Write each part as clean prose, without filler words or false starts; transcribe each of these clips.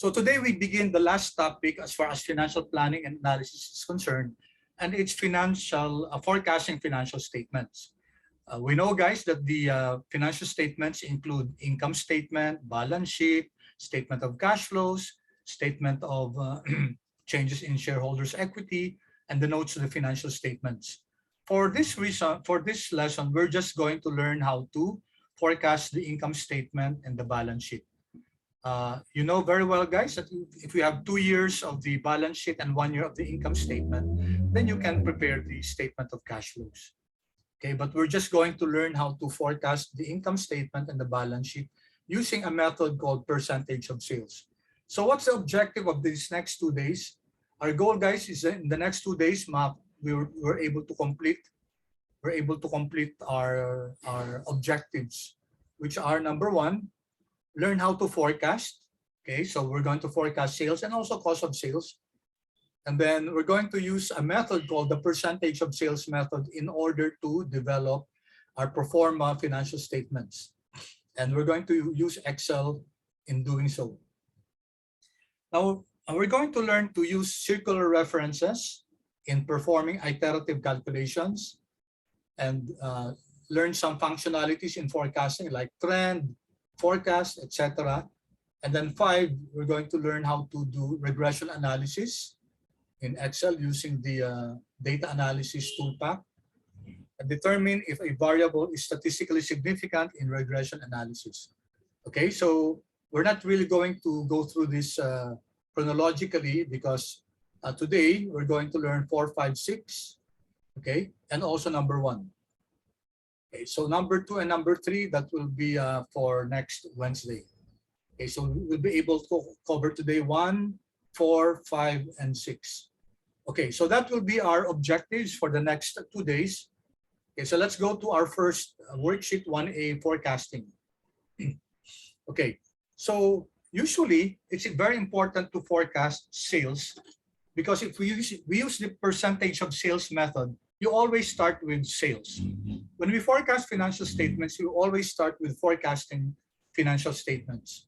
So today we begin the last topic as far as financial planning and analysis is concerned, and it's forecasting financial statements. We know, guys, that the financial statements include income statement, balance sheet, statement of cash flows, statement of changes in shareholders' equity, and the notes to the financial statements. For this lesson, we're just going to learn how to forecast the income statement and the balance sheet. You know very well, guys, that if you have 2 years of the balance sheet and 1 year of the income statement, then you can prepare the statement of cash flows. Okay, but we're just going to learn how to forecast the income statement and the balance sheet using a method called percentage of sales. So what's the objective of these next 2 days? Our goal, guys, is in the next 2 days, we're able to complete our objectives, which are number 1, learn how to forecast. Okay, so we're going to forecast sales and also cost of sales. And then we're going to use a method called the percentage of sales method in order to develop our pro forma financial statements. And we're going to use Excel in doing so. Now, we're going to learn to use circular references in performing iterative calculations and learn some functionalities in forecasting like trend, forecast, etc. And then 5, we're going to learn how to do regression analysis in Excel using the data analysis toolpack and determine if a variable is statistically significant in regression analysis. Okay, so we're not really going to go through this chronologically because today we're going to learn 4, 5, 6, okay, and also number 1. Okay, so number 2 and number 3, that will be for next Wednesday. Okay, so we'll be able to cover today 1, 4, 5, and 6. Okay, so that will be our objectives for the next 2 days. Okay, so let's go to our first worksheet 1A, forecasting. Okay, so usually it's very important to forecast sales because if we use the percentage of sales method, you always start with sales. When we forecast financial statements, you always start with forecasting financial statements.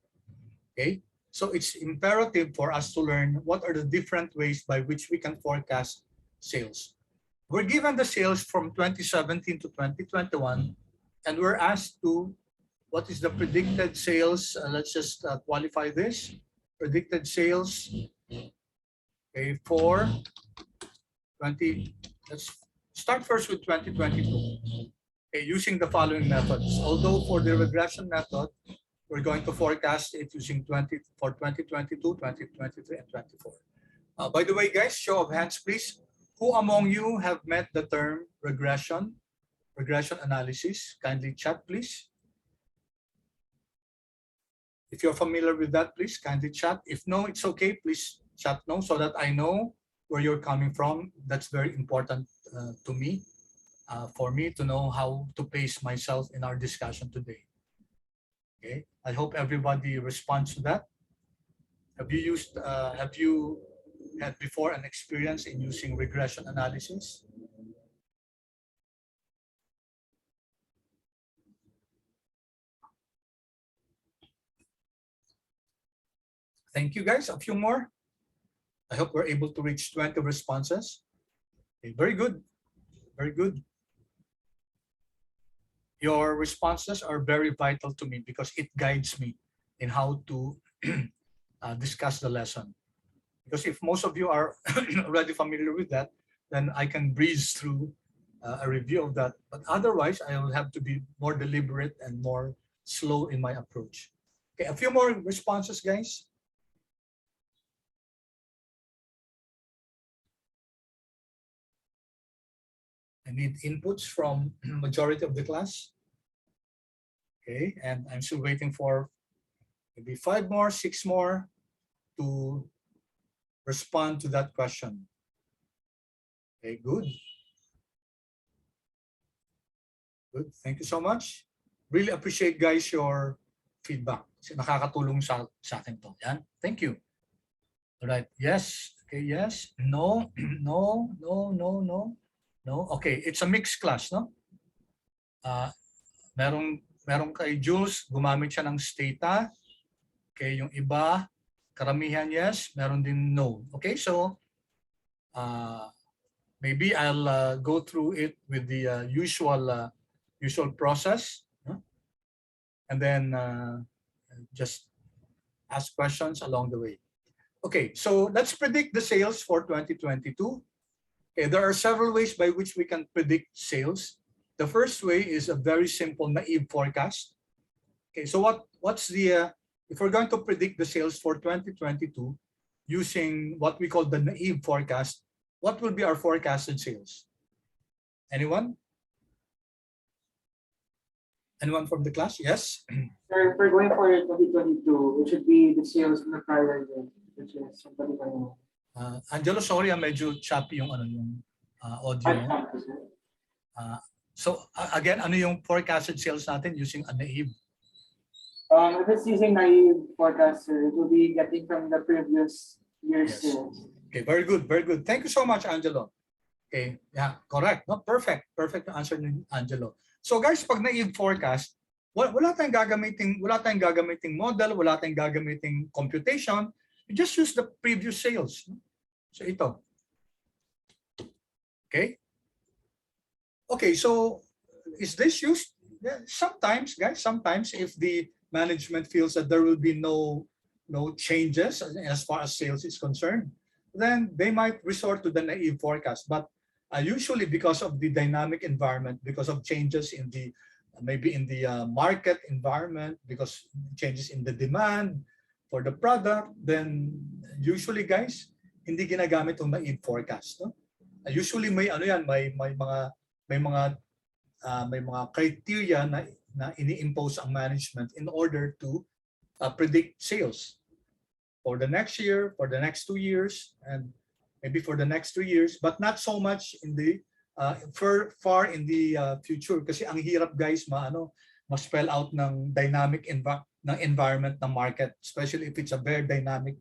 Okay, so it's imperative for us to learn what are the different ways by which we can forecast sales. We're given the sales from 2017 to 2021, and we're asked to, what is the predicted sales? Let's just qualify this. Predicted sales, okay, for 20, let's start first with 2022, okay, using the following methods. Although for the regression method, we're going to forecast it using 2022, 2023, and 24. By the way, guys, show of hands, please. Who among you have met the term regression analysis? Kindly chat, please. If you're familiar with that, please kindly chat. If no, it's okay. Please chat no so that I know where you're coming from. That's very important to me, for me to know how to pace myself in our discussion today. Okay, I hope everybody responds to that. Have you had before an experience in using regression analysis? Thank you, guys. A few more. I hope we're able to reach 20 responses. Okay, very good. Very good. Your responses are very vital to me because it guides me in how to discuss the lesson. Because if most of you are already familiar with that, then I can breeze through a review of that. But otherwise, I will have to be more deliberate and more slow in my approach. Okay, a few more responses, guys. I need inputs from majority of the class. Okay, and I'm still waiting for maybe 5 more, 6 more to respond to that question. Okay, good. Good, thank you so much. Really appreciate, guys, your feedback. Kasi nakakatulong sa akin to. Yan, thank you. All right, yes, okay, yes, no, no, no, no, no, no. Okay, it's a mixed class, no? Merong kay Jules, gumamit siya ng stata. Okay, yung iba, Karamihan yes, meron din no. Okay, so maybe I'll go through it with the usual process, and then just ask questions along the way. Okay, so let's predict the sales for 2022. Okay, there are several ways by which we can predict sales. The first way is a very simple naive forecast. Okay, so what's the if we're going to predict the sales for 2022 using what we call the naive forecast, what will be our forecasted sales? Anyone? Anyone from the class? Yes. Sir, if we're going for 2022, it should be the sales from the prior year, which is 2021. Angelo, sorry, medyo choppy yung audio mo. So again, ano yung forecasted sales natin using a naive? If it's using naive forecast, sir, it will be getting from the previous year's sales. Okay, very good, very good. Thank you so much, Angelo. Okay, yeah, correct. No, perfect. Perfect answer ni Angelo. So guys, pag naive forecast, wala tayong gagamiting model, wala tayong gagamiting computation. You just use the previous sales. So ito. Okay. Okay, so is this used? Yeah, sometimes, guys, sometimes if the management feels that there will be no changes as far as sales is concerned, then they might resort to the naive forecast. But usually because of the dynamic environment, because of changes in the maybe in the market environment, because changes in the demand for the product, then usually guys, hindi ginagamit yung naive forecast. No? Usually may mga criteria na ini-impose ang management in order to predict sales for the next year, for the next 2 years, and maybe for the next 3 years, but not so much in the far in the future. Kasi ang hirap guys ma-spell out ng dynamic environment ng market, especially if it's a very dynamic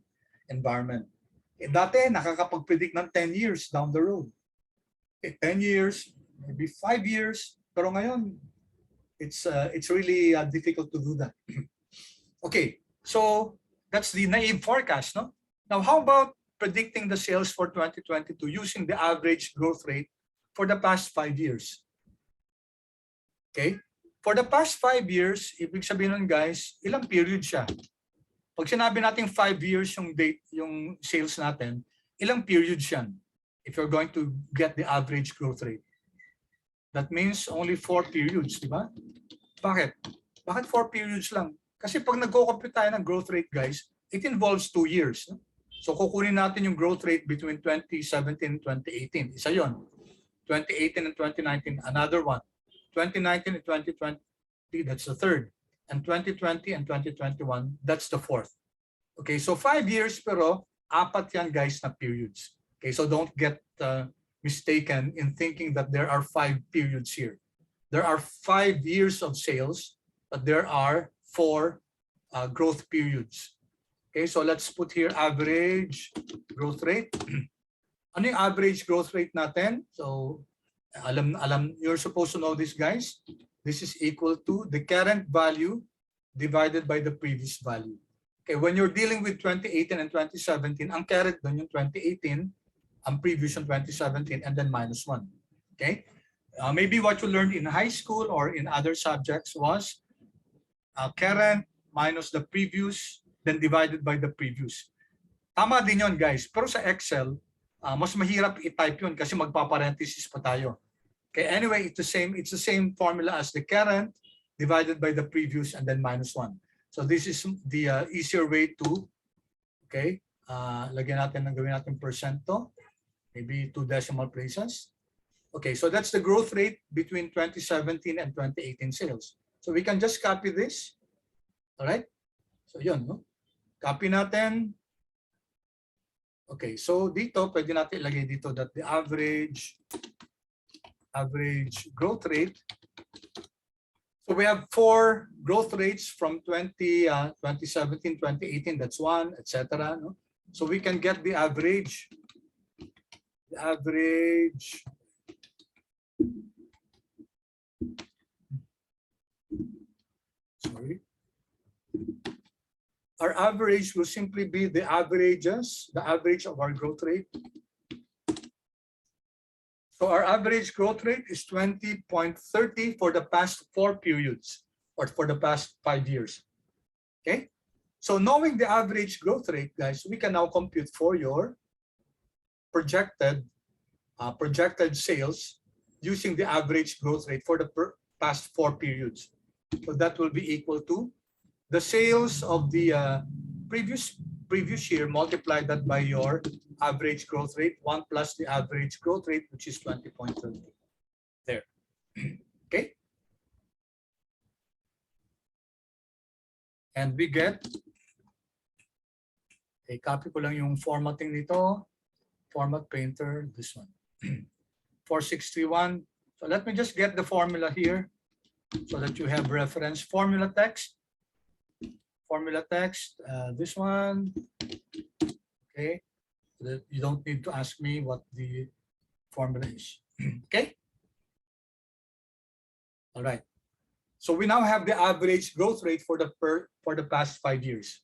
environment. Dati nakakapag-predict ng 10 years down the road. 10 years, maybe 5 years, pero ngayon it's really difficult to do that. Okay, so that's the naive forecast, no? Now, how about predicting the sales for 2022 using the average growth rate for the past 5 years? Okay, for the past 5 years, ibig sabihin nun guys, ilang period siya? Pag sinabi natin 5 years yung date, yung sales natin, ilang periods yan? If you're going to get the average growth rate. That means only 4 periods, di ba? Bakit? Bakit 4 periods lang? Kasi pag nagko-compute tayo ng growth rate, guys, it involves 2 years. No? So kukunin natin yung growth rate between 2017 and 2018. Isa yon. 2018 and 2019, another one. 2019 and 2020, that's the third. And 2020 and 2021, that's the fourth. Okay, so 5 years pero 4 yan guys na periods. Okay, so don't get mistaken in thinking that there are 5 periods here. There are 5 years of sales, but there are 4 growth periods. Okay, so let's put here average growth rate. Ano yung average growth rate natin? So you're supposed to know this guys. This is equal to the current value divided by the previous value. Okay, when you're dealing with 2018 and 2017, ang current doon yung 2018, ang previous yung 2017, and then minus 1. Okay? Maybe what you learned in high school or in other subjects was current minus the previous, then divided by the previous. Tama din yun guys, pero sa Excel, mas mahirap i-type yun kasi magpaparenthesis pa tayo. Okay, anyway, it's the same formula as the current divided by the previous and then minus 1. So this is the easier way to, okay, gawin natin percent to, maybe 2 decimal places. Okay, so that's the growth rate between 2017 and 2018 sales. So we can just copy this. All right? So yun, no? Copy natin. Okay, so dito, pwede natin ilagay dito that the average growth rate. So we have 4 growth rates from 2017, 2018, that's 1, etc. No? So we can get the average. Sorry. our average will simply be the average of our growth rate. So our average growth rate is 20.30 for the past 4 periods, or for the past 5 years. Okay? So knowing the average growth rate, guys, we can now compute for your projected sales using the average growth rate for the past 4 periods. So that will be equal to the sales of the previous year, multiply that by your average growth rate, 1 plus the average growth rate, which is 20.30. There. Okay? And we get, okay, copy ko lang yung formatting nito, format painter, this one. 4631. So let me just get the formula here so that you have reference. Formula text, this one. Okay, you don't need to ask me what the formula is. Okay. All right. So we now have the average growth rate for the past 5 years.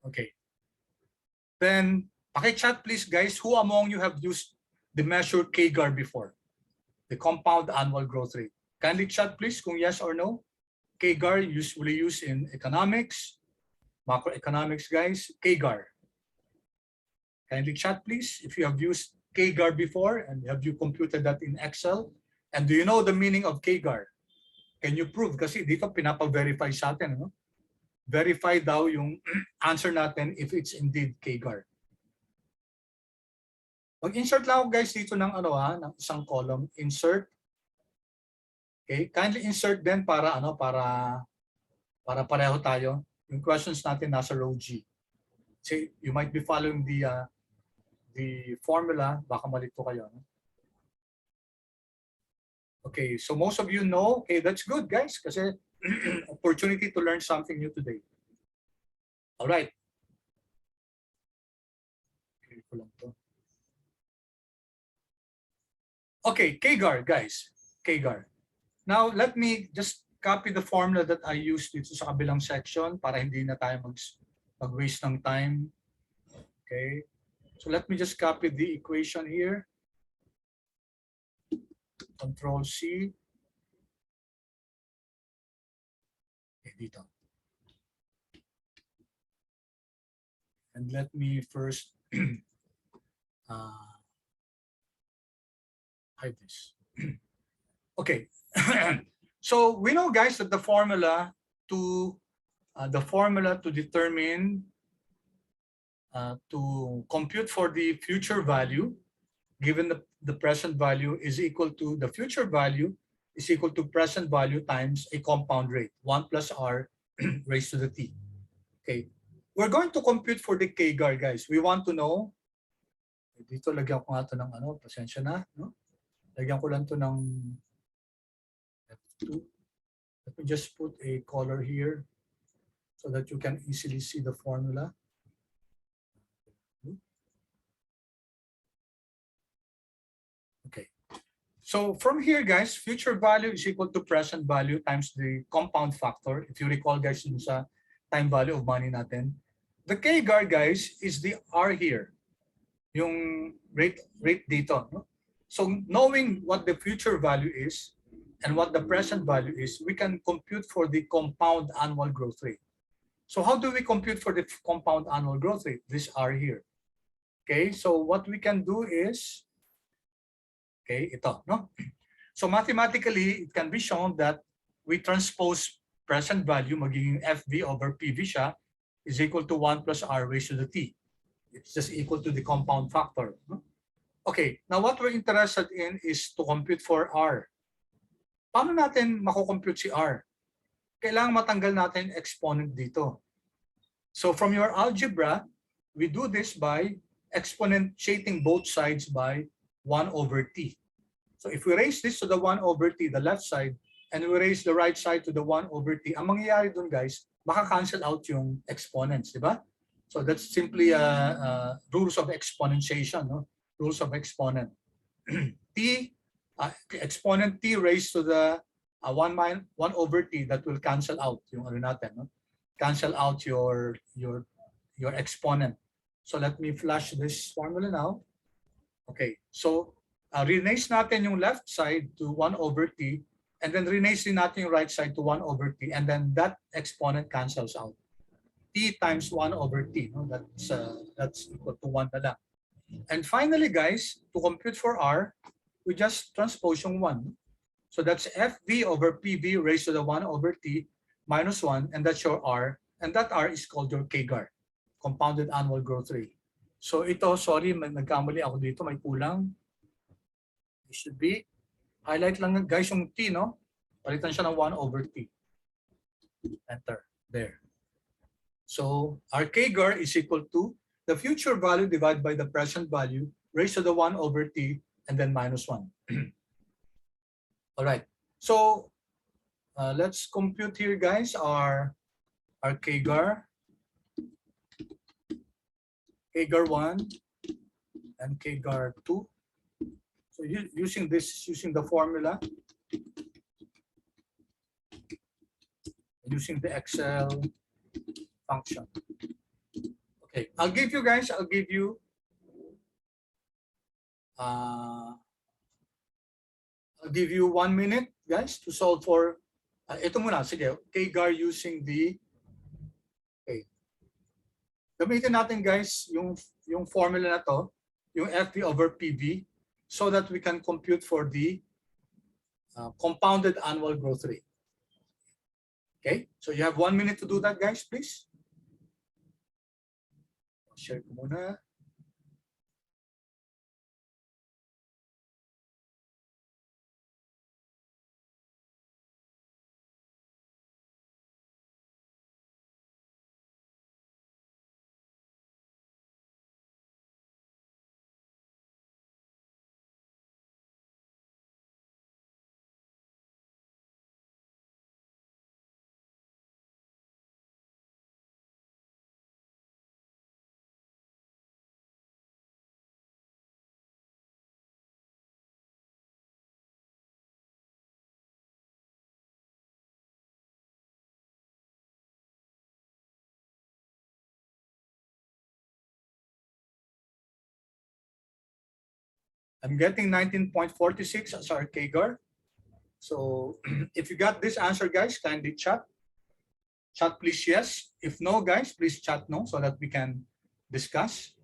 Okay. Then, paki-chat please, guys, who among you have used the measure CAGR before? The compound annual growth rate. Kindly chat please kung yes or no. CAGR usually used in economics, macroeconomics, guys. CAGR. Kindly chat please if you have used CAGR before and have you computed that in Excel. And do you know the meaning of CAGR? Can you prove? Kasi dito pinapa-verify sa atin. No? Verify daw yung answer natin if it's indeed CAGR. Mag-insert lang ako, guys, dito ng ng isang column, insert. Okay, kindly insert din para para pareho tayo. Yung questions natin nasa row G. So you might be following the formula, baka malito kayo. No? Okay, so most of you know, okay, that's good, guys, kasi opportunity to learn something new today. All right. Okay, CAGR, guys. CAGR. Now, let me just copy the formula that I used dito sa kabilang section para hindi na tayo mag-waste ng time. Okay. So let me just copy the equation here. Control C. Okay, dito. And let me first hide this. Okay. So we know, guys, that the formula to determine to compute for the future value given the present value is equal to the future value is equal to present value times a compound rate, 1 plus r raised to the t. Okay. We're going to compute for the CAGR, guys. We want to know, dito lagyan ko nga ito ng pasensya na, no? Lagyan ko lang ito ng F2. Let me just put a color here so that you can easily see the formula. Okay. So from here, guys, future value is equal to present value times the compound factor. If you recall, guys, dun sa time value of money natin. The CAGR, guys, is the R here. Yung rate dito. No? So knowing what the future value is and what the present value is, we can compute for the compound annual growth rate. So how do we compute for the compound annual growth rate? This R here. Okay, so what we can do is, okay, ito, no? So mathematically, it can be shown that we transpose present value, magiging FV over PV siya, is equal to 1 plus R raised to the T. It's just equal to the compound factor. No? Okay, now what we're interested in is to compute for R. Paano natin makukompute si R? Kailangan matanggal natin exponent dito. So from your algebra, we do this by exponentiating both sides by 1 over t. So if we raise this to the 1 over t, the left side, and we raise the right side to the 1 over t, ang mangyayari dun, guys, maka-cancel out yung exponents, di ba? So that's simply rules of exponentiation, no? Rules of exponent. Exponent t raised to the 1 over t, that will cancel out yung ano natin, no? cancel out your exponent. So let me flash this formula now. Okay, so renace natin yung left side to 1 over t, and then renace din natin yung right side to 1 over t, and then that exponent cancels out. T times 1 over t, no? That's equal to 1 na lang. And finally, guys, to compute for r, we just transpose yung 1. So that's fv over pv raised to the 1 over t minus 1, and that's your r, and that r is called your kgar, compounded annual growth rate. So ito, sorry, nagkamali ako dito, may kulang. It should be, highlight lang guys yung t, no? Palitan siya ng 1 over t. Enter, there. So our kgar is equal to the future value divided by the present value raised to the 1 over t and then minus 1. All right. So let's compute here, guys, our kgar, kgar 1 and kgar 2. So using the formula, using the Excel function. Okay, I'll give you 1 minute, guys, to solve for ito muna, sige, kgar using the, okay. Gamitin natin, guys, yung formula na to, yung FV over PV, so that we can compute for the compounded annual growth rate. Okay, so you have 1 minute to do that, guys, please. Share ko muna. I'm getting 19.46 as our kgar. So if you got this answer, guys, kindly chat. Chat, please, yes. If no, guys, please chat no, so that we can discuss.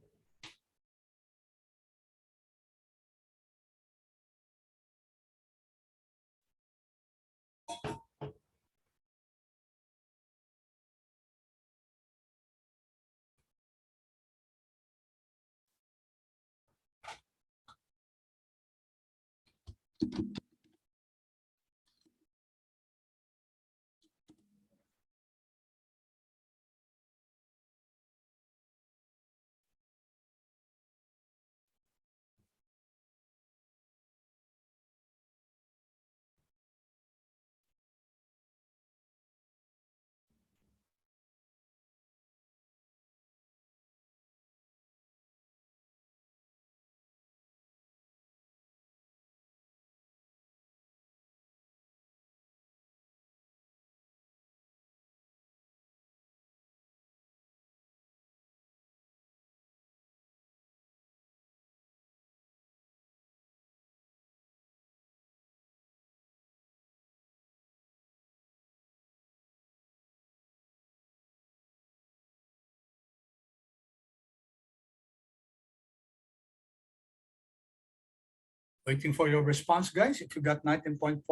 Waiting for your response, guys. If you got 19.46,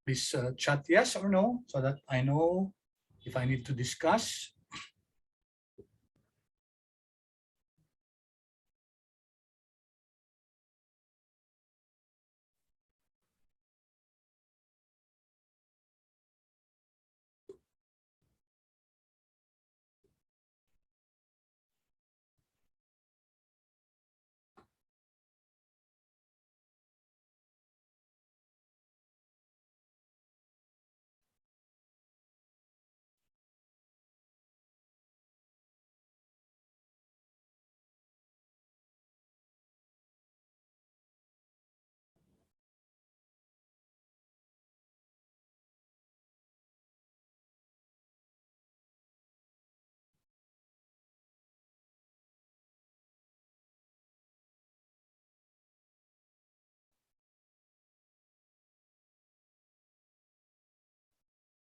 please chat yes or no, so that I know if I need to discuss.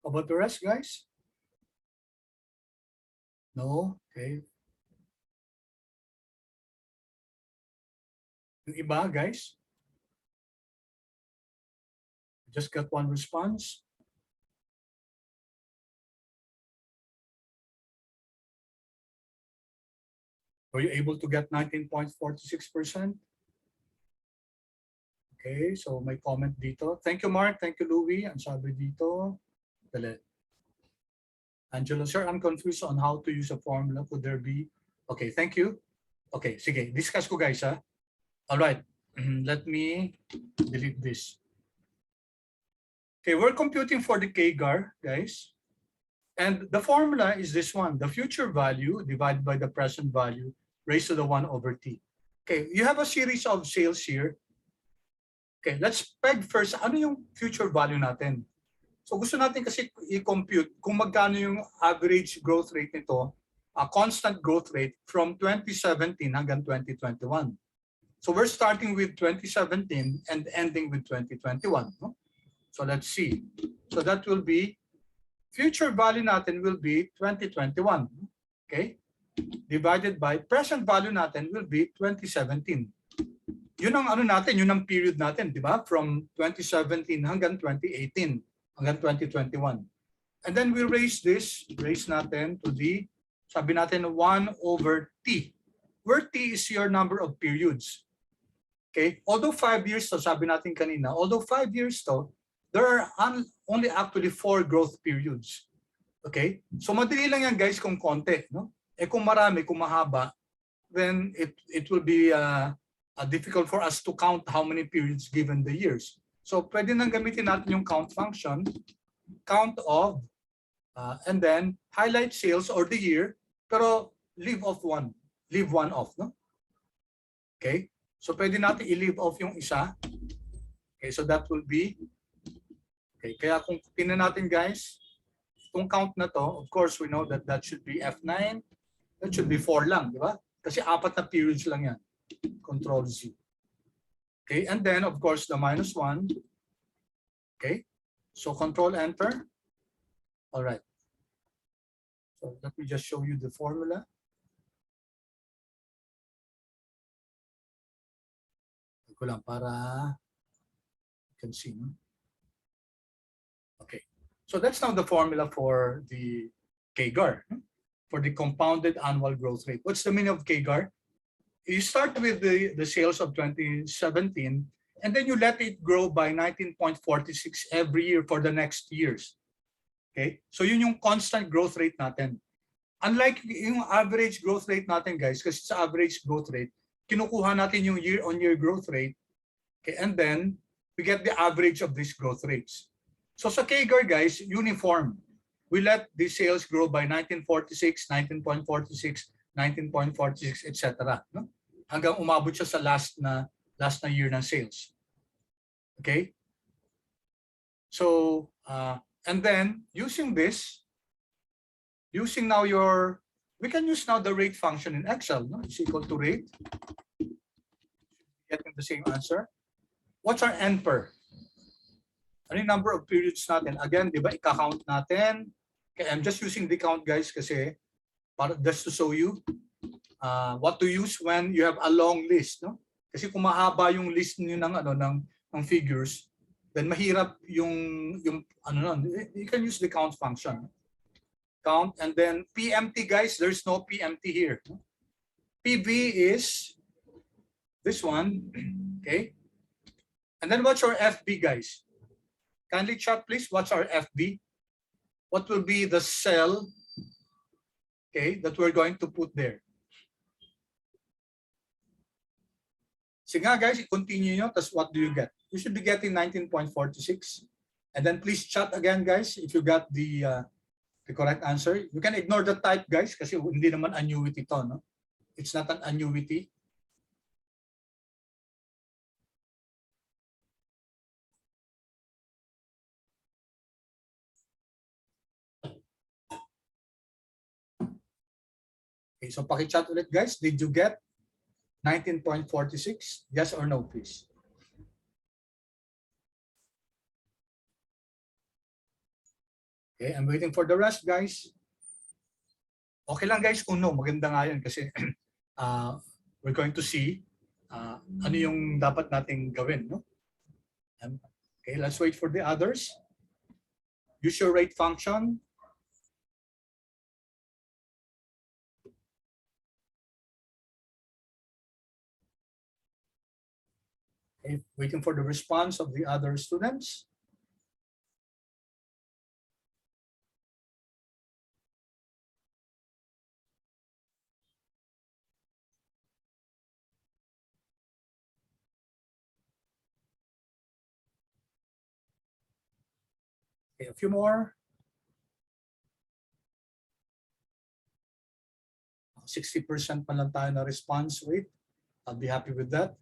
How about the rest, guys? No? Okay. Yung iba, guys? Just got one response. Were you able to get 19.46%? Okay, so may comment dito. Thank you, Mark. Thank you, Louie. Ang sabi dito. Dali. Angelo, sir, I'm confused on how to use a formula. Could there be? Okay, thank you. Okay, sige. Discuss ko, guys, ha? All right. Let me delete this. Okay, we're computing for the KGAR, guys. And the formula is this one, the future value divided by the present value raised to the 1 over t. Okay, you have a series of sales here. Okay, let's peg first, ano yung future value natin? So gusto natin kasi i-compute kung magkano yung average growth rate nito, a constant growth rate from 2017 hanggang 2021. So we're starting with 2017 and ending with 2021. No? So let's see. So that will be, future value natin will be 2021. Okay? Divided by present value natin will be 2017. Yun ang ano natin, yun ang period natin, di ba? From 2017 hanggang 2018, hanggang 2021. And then we raise natin to the, sabi natin 1 over t, where t is your number of periods. Okay? Although 5 years to, sabi natin kanina, although 5 years to, there are only actually 4 growth periods. Okay? So madali lang yan, guys, kung konti, no? Eh kung marami, kung mahaba, then it will be difficult for us to count how many periods given the years. So pwede nang gamitin natin yung count function, count of, and then highlight sales or the year, pero leave one off, no? Okay? So pwede natin i-leave off yung isa. Okay, so that will be, okay, kaya kung tingnan natin, guys, itong count na to, of course, we know that that should be F9, that should be 4 lang, di ba? Kasi 4 na periods lang yan. Control Z. Okay, and then of course the -1. Okay, so Control Enter. All right. So let me just show you the formula. Ko lang para you can see. No? Okay, so that's now the formula for the KGAR, for the compounded annual growth rate. What's the meaning of KGAR? You start with the sales of 2017 and then you let it grow by 19.46 every year for the next years. Okay? So yun yung constant growth rate natin. Unlike yung average growth rate natin, guys, kasi sa average growth rate, kinukuha natin yung year-on-year growth rate, okay, and then we get the average of these growth rates. So sa KGAR, guys, uniform. We let the sales grow by 1946, 19.46, 19.46, etc. No? Hanggang umabot siya sa last na year ng sales. Okay? So, and then using this, using now we can use now the rate function in Excel. No? It's equal to rate. Getting the same answer. What's our N per? Ano yung number of periods natin? Again, di ba, ika-count natin. Okay, I'm just using the count, guys, kasi para just to show you what to use when you have a long list, no? Kasi kung mahaba yung list niyo ng figures, then mahirap yung you can use the count function. Count and then PMT, guys, there's no PMT here. PV is this one, okay? And then what's our FB, guys? Kindly chat, please. What's our FB? What will be the cell, okay, that we're going to put there? Sige nga, guys, i-continue nyo. Tapos what do you get? You should be getting 19.46. And then please chat again, guys, if you got the correct answer. You can ignore the type, guys, kasi hindi naman annuity to, no? It's not an annuity. Okay, so paki-chat ulit, guys. Did you get 19.46? Yes or no, please. Okay, I'm waiting for the rest, guys. Okay lang, guys, kung no, maganda nga yun kasi we're going to see ano yung dapat nating gawin, no? Okay, let's wait for the others. Use your rate function. Okay, waiting for the response of the other students. Okay, a few more. 60% pa lang tayo na response rate. I'll be happy with that.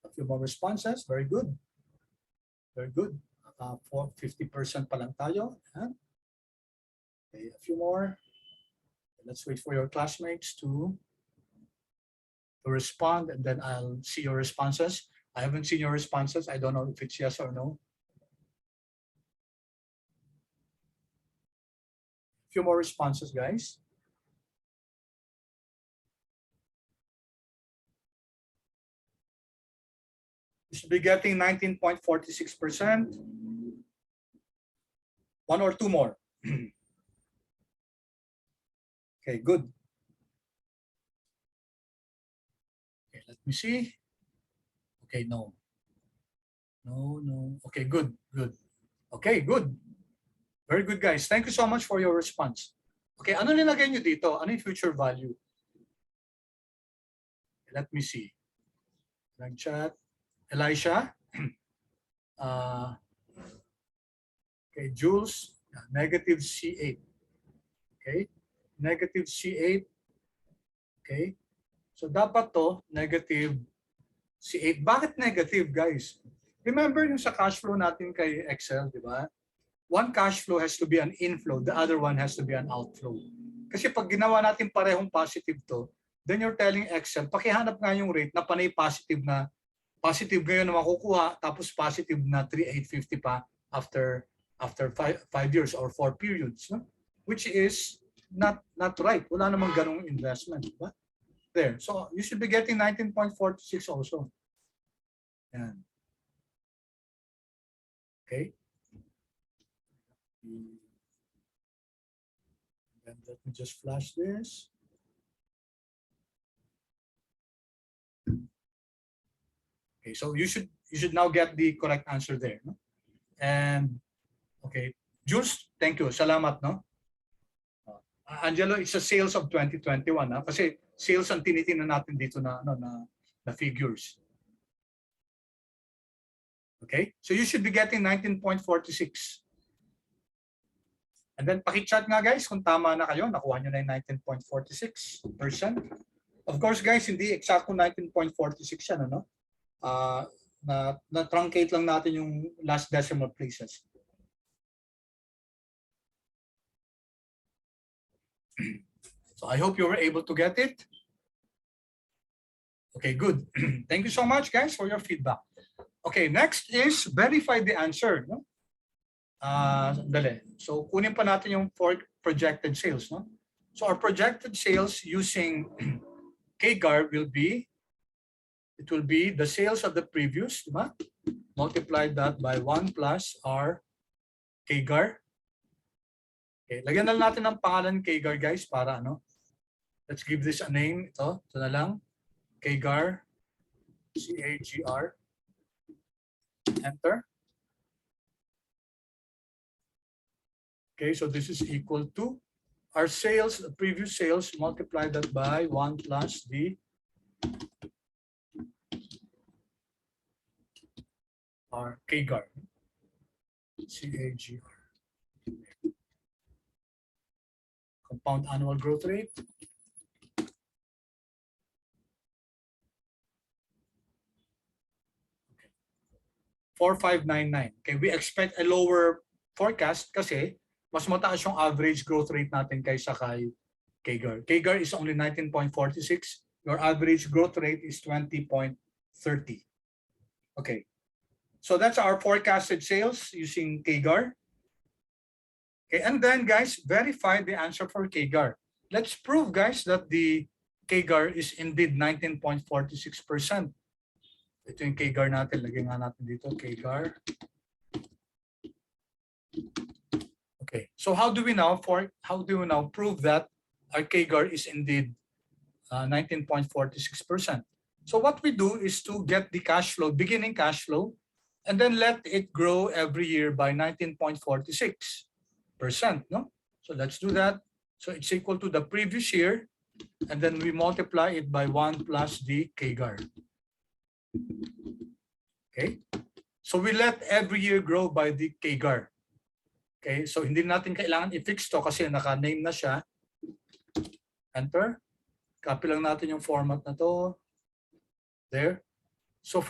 A few more responses. Very good. Very good. For 50% pa lang tayo. Okay, a few more. Let's wait for your classmates to respond, and then I'll see your responses. I haven't seen your responses. I don't know if it's yes or no. A few more responses, guys. You should be getting 19.46%. One or two more. Okay, good. Okay, let me see. Okay, no. No. Okay, good. Okay, good. Very good, guys. Thank you so much for your response. Okay, ano nilagay nyo dito? Ano yung future value? Let me see. Nag-chat. Elisha. Okay, Jules. Negative C8. Okay. Negative C8. Okay. So dapat to, negative C8. Bakit negative, guys? Remember yung sa cash flow natin kay Excel, di ba? One cash flow has to be an inflow, the other one has to be an outflow. Kasi pag ginawa natin parehong positive to, then you're telling Excel, pakihanap nga yung rate na panay positive ngayon na makukuha, tapos positive na 3,850 pa after 5 years or 4 periods, no? Which is not right. Wala namang ganong investment, di ba? There. So you should be getting 19.46 also. Yan. Okay. And let me just flash this. Okay, so you should now get the correct answer there, no? And okay, Jules, thank you. Salamat, no? Angelo, it's a sales of 2021, ha? Kasi sales ang tinitingnan natin dito na figures. Okay? So you should be getting 19.46. And then paki-chat nga, guys, kung tama na kayo, nakuha nyo na yung 19.46%. Of course, guys, hindi eksakto 19.46 yan, ano? Na-truncate lang natin yung last decimal places. So I hope you were able to get it. Okay, good. Thank you so much, guys, for your feedback. Okay, next is verify the answer. No? Dali. So kunin pa natin yung projected sales. No? So our projected sales using KGAR will be the sales of the previous, diba? Multiply that by 1 plus our KGAR. Okay, lagyan na natin ng pangalan KGAR, guys, para ano. Let's give this a name. Ito na lang. KGAR. C-A-G-R. Enter. Okay, so this is equal to our sales, the previous sales, multiply that by 1 plus the our KGAR. C-A-G-R. Compound annual growth rate. Okay. 4,599. Okay, we expect a lower forecast kasi mas mataas yung average growth rate natin kaysa kay KGAR. KGAR is only 19.46. Your average growth rate is 20.30. Okay. So that's our forecasted sales using CAGR. Okay, and then guys, verify the answer for CAGR. Let's prove, guys, that the CAGR is indeed 19.46%. Ito yung CAGR natin. Lagyan nga natin dito, CAGR. Okay, so how do we now prove that our CAGR is indeed 19.46%? So what we do is to get the cash flow, beginning cash flow, and then let it grow every year by 19.46%. No? So let's do that. So it's equal to the previous year, and then we multiply it by 1 plus the CAGR. Okay? So we let every year grow by the CAGR. Okay? So hindi natin kailangan i-fix to kasi naka-name na siya. Enter. Copy lang natin yung format na to. There. So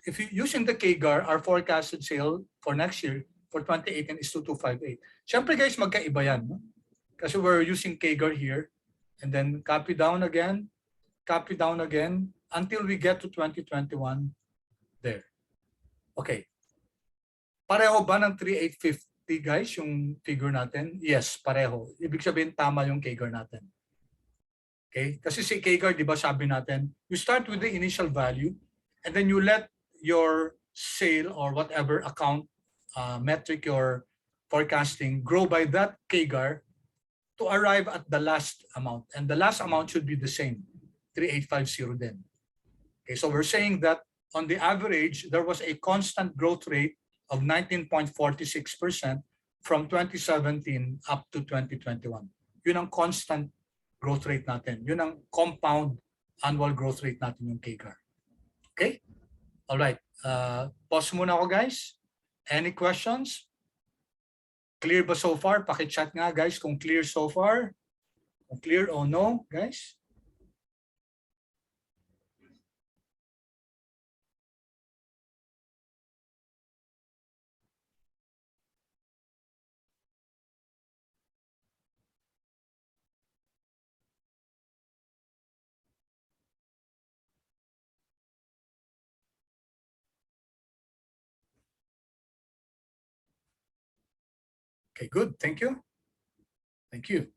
if you using the CAGR, our forecasted sale for next year, for 2018 is 2258. Siyempre guys, magkaiba yan. No? Kasi we're using CAGR here. And then copy down again, until we get to 2021 there. Okay. Pareho ba ng 3850 guys yung figure natin? Yes, pareho. Ibig sabihin tama yung CAGR natin. Okay? Kasi si CAGR, di ba sabi natin, you start with the initial value and then you let your sale or whatever account metric you're forecasting grow by that CAGR to arrive at the last amount. And the last amount should be the same, 3850 then. Okay, so we're saying that on the average, there was a constant growth rate of 19.46% from 2017 up to 2021. Yun ang constant growth rate natin. Yun ang compound annual growth rate natin yung CAGR. Okay? All right. Pause muna ako, guys. Any questions? Clear ba so far? Paki-chat nga, guys, kung clear so far. Kung clear or no, guys. Okay, good. Thank you. Thank you.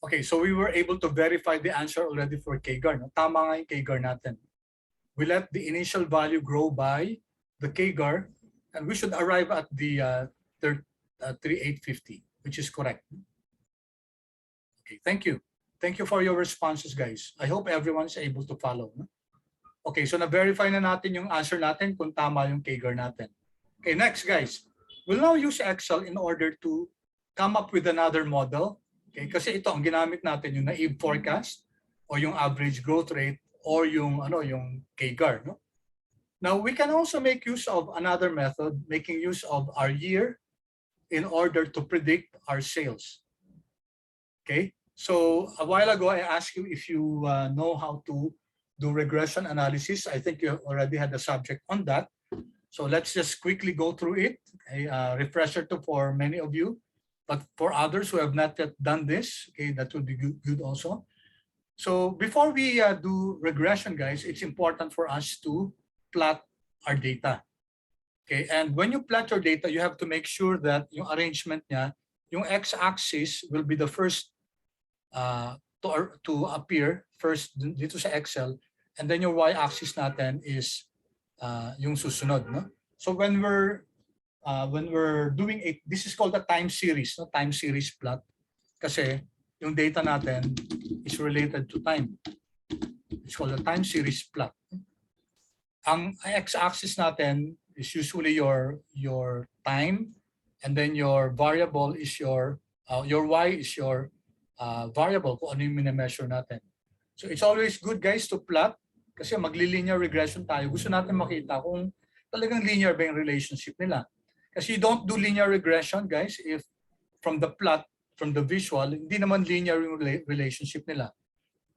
Okay, so we were able to verify the answer already for CAGR. No? Tama nga yung CAGR natin. We let the initial value grow by the CAGR, and we should arrive at the 3850, which is correct. Okay, thank you. Thank you for your responses, guys. I hope everyone's able to follow. No? Okay, so na-verify na natin yung answer natin kung tama yung CAGR natin. Okay, next, guys. We'll now use Excel in order to come up with another model. Okay, kasi ito ang ginamit natin, yung naive forecast o yung average growth rate or yung CAGR. No? Now, we can also make use of another method, making use of our year in order to predict our sales. Okay, so a while ago, I asked you if you know how to do regression analysis. I think you already had a subject on that. So let's just quickly go through it. A refresher for many of you, but for others who have not yet done this, okay, that would be good also. So before we do regression, guys, it's important for us to plot our data. Okay, and when you plot your data, you have to make sure that yung arrangement niya, yung x-axis will be the first to appear first dito sa Excel, and then your y-axis natin is yung susunod, no? So when we're doing this is called a time series, no? Time series plot, kasi yung data natin is related to time. It's called a time series plot. Ang x-axis natin is usually your time, and then your variable is your y is your variable kung ano yung mini-measure natin. So it's always good, guys, to plot. Kasi magli-linear regression tayo. Gusto natin makita kung talagang linear ba yung relationship nila. Kasi you don't do linear regression, guys, if from the plot, from the visual, hindi naman linear yung relationship nila.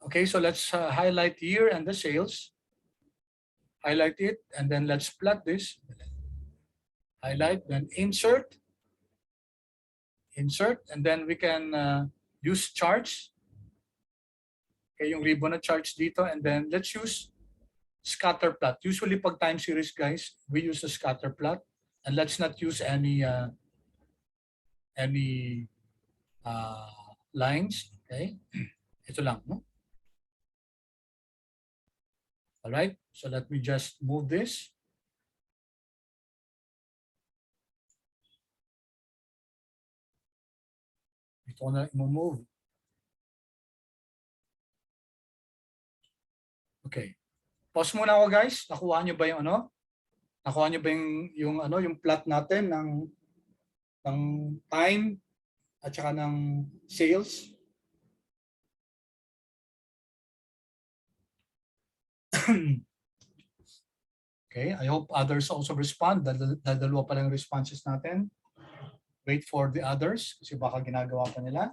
Okay, so let's highlight here and the sales. Highlight it, and then let's plot this. Highlight, then insert. Insert, and then we can use charts. Okay, yung ribbon na charts dito, and then let's use scatter plot. Usually pag time series, guys, we use a scatter plot, and let's not use any lines. Okay, ito lang, no? All right, so let me just move this. Ito na i-move. Okay. Pause muna ako, guys. Nakuha niyo ba yung ano? Nakuha niyo ba yung ano, yung plot natin ng time at saka ng sales? Okay, I hope others also respond. Dalawa pa lang responses natin. Wait for the others kasi baka ginagawa pa nila.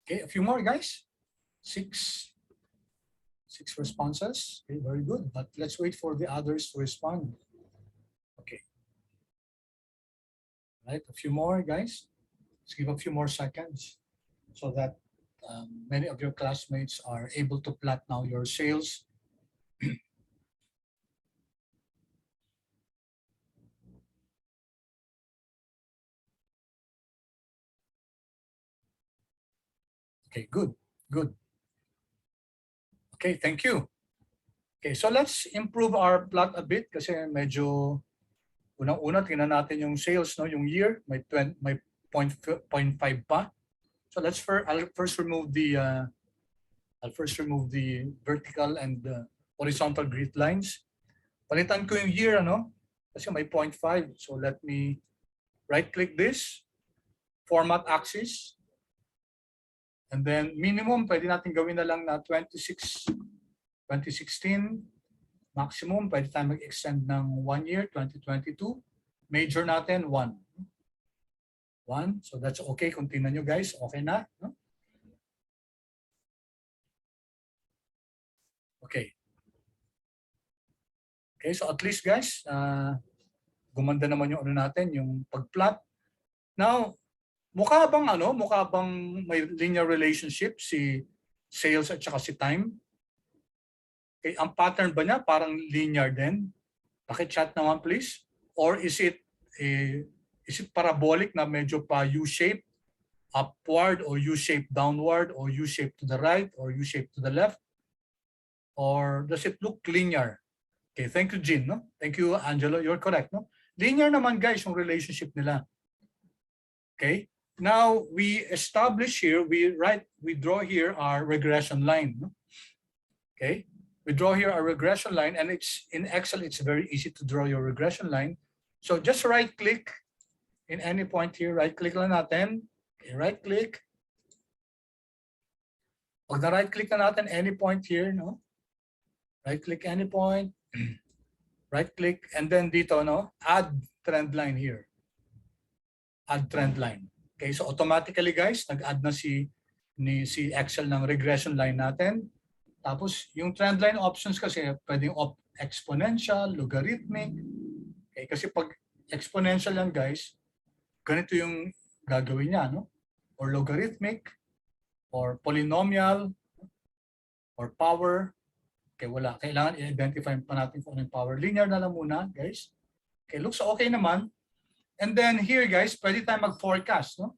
Okay, a few more, guys. Six responses. Okay, very good. But let's wait for the others to respond. Okay. Right, a few more, guys. Let's give a few more seconds so that many of your classmates are able to plot now your sales. Okay, good, good. Okay, thank you. Okay, so let's improve our plot a bit kasi medyo unang-una tingnan natin yung sales, no, yung year may 0.5 pa. So I'll first remove the vertical and horizontal grid lines. Palitan ko yung year, ano, kasi may 0.5. So let me right click this, format axis. And then minimum, pwede natin gawin na lang na 2016. Maximum, pwede tayo mag-extend ng 1 year, 2022. Major natin, 1. 1. So that's okay. Kung tingnan nyo, guys, okay na. No? Okay. Okay, so at least, guys, gumanda naman yung ano natin, yung pag-plot. Now, mukha bang may linear relationship si sales at saka si time? Okay, ang pattern ba niya parang linear din? Paki-chat naman please. Or is it parabolic na medyo pa U-shape upward or U-shape downward or U-shape to the right or U-shape to the left? Or does it look linear? Okay, thank you, Jean. No? Thank you, Angelo. You're correct. No? Linear naman, guys, yung relationship nila. Okay. Now we establish here, we draw here our regression line. Okay, we draw here our regression line, and it's in Excel, it's very easy to draw your regression line. So just right click in any point here, right click lang natin. Okay, right click. Pag na right click na natin any point here, no? Right click any point, right click, and then dito, no? Add trend line here. Add trend line. Okay, so automatically, guys, nag-add na si Excel ng regression line natin. Tapos yung trend line options kasi pwedeng exponential, logarithmic. Okay, kasi pag exponential yan, guys, ganito yung gagawin niya, no? Or logarithmic, or polynomial, or power. Okay, wala. Kailangan i-identify pa natin kung anong power. Linear na lang muna, guys. Okay, looks okay naman. And then here, guys, pwede tayo mag-forecast, no?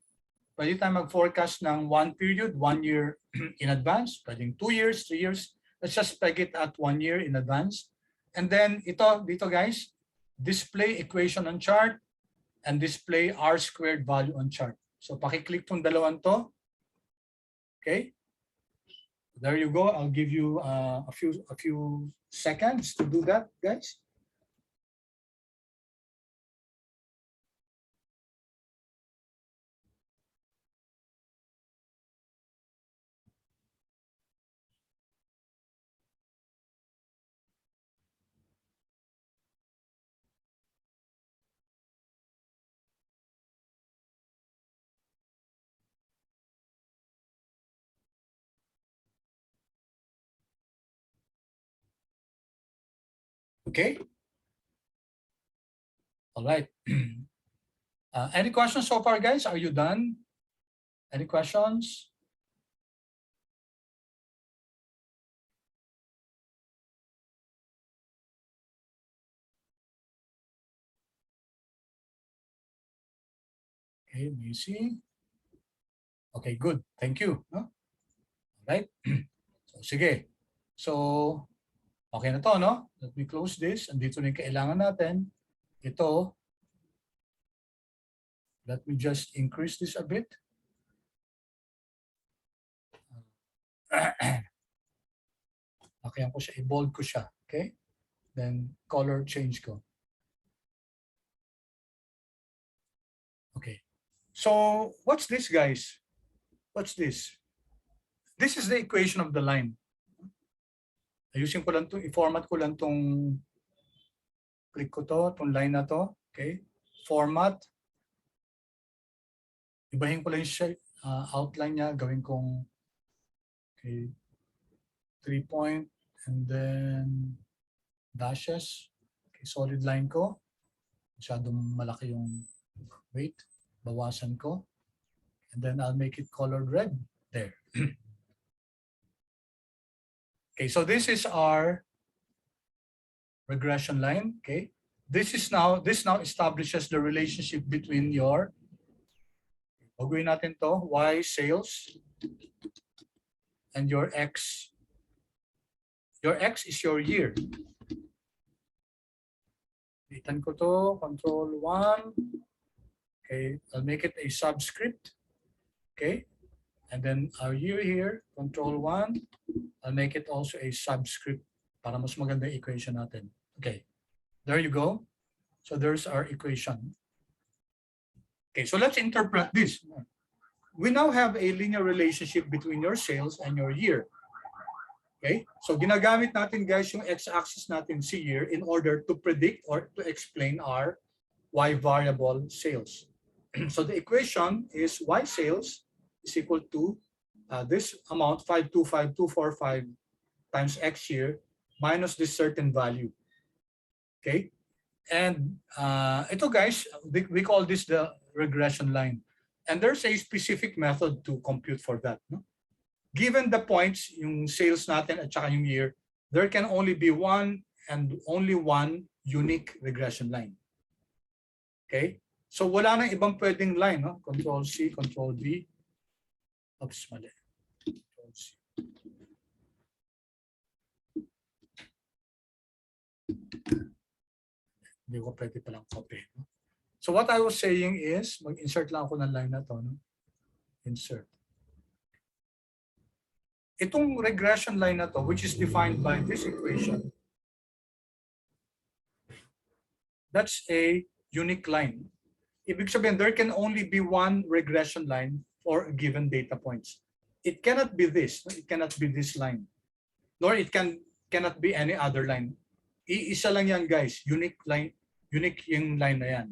Pwede tayo mag-forecast ng 1 period, 1 year in advance. Pwedeng 2 years, 3 years. Let's just peg it at 1 year in advance. And then dito, guys, display equation on chart and display R-squared value on chart. So paki-click tong dalawang to. Okay. There you go. I'll give you a few seconds to do that, guys. Okay? All right. Any questions so far, guys? Are you done? Any questions? Okay, let me see. Okay, good. Thank you. No? All right. So, sige. So, okay na to, no? Let me close this. Andito na yung kailangan natin. Ito, let me just increase this a bit. Okay, ko siya, i-bold ko siya. Okay? Then, color change ko. Okay. So, what's this, guys? What's this? This is the equation of the line. Ayusin ko lang to, i-format ko lang tong click ko to, tong line na to. Okay? Format. Ibahin ko lang siya, outline niya, gawin kong okay, 3 point and then dashes. Okay, solid line ko. Masyadong malaki yung weight. Bawasan ko. And then I'll make it colored red. There. Okay, so this is our regression line. Okay. This now establishes the relationship between your, baguhin natin to, Y sales and your X. Your X is your year. Dilitan ko to, control 1. Okay, I'll make it a subscript. Okay, and then our year here, control 1. I'll make it also a subscript para mas maganda yung equation natin. Okay, there you go. So there's our equation. Okay, so let's interpret this. We now have a linear relationship between your sales and your year. Okay, so ginagamit natin, guys, yung x-axis natin si year in order to predict or to explain our Y variable sales. So the equation is Y sales is equal to this amount, 525245 times X year minus this certain value. Okay, and ito, guys, we call this the regression line. And there's a specific method to compute for that. No? Given the points, yung sales natin at saka yung year, there can only be one and only one unique regression line. Okay? So wala nang ibang pwedeng line, no? Control C, Control V. Oops, mali. Control C. Hindi ko pwede palang copy. No? So what I was saying is, mag-insert lang ako ng line na to. No? Insert. Itong regression line na to, which is defined by this equation, that's a unique line. Ibig sabihin, there can only be one regression line for a given data points. It cannot be this. It cannot be this line. Nor it cannot be any other line. Iisa lang yan, guys. Unique line. Unique yung line na yan.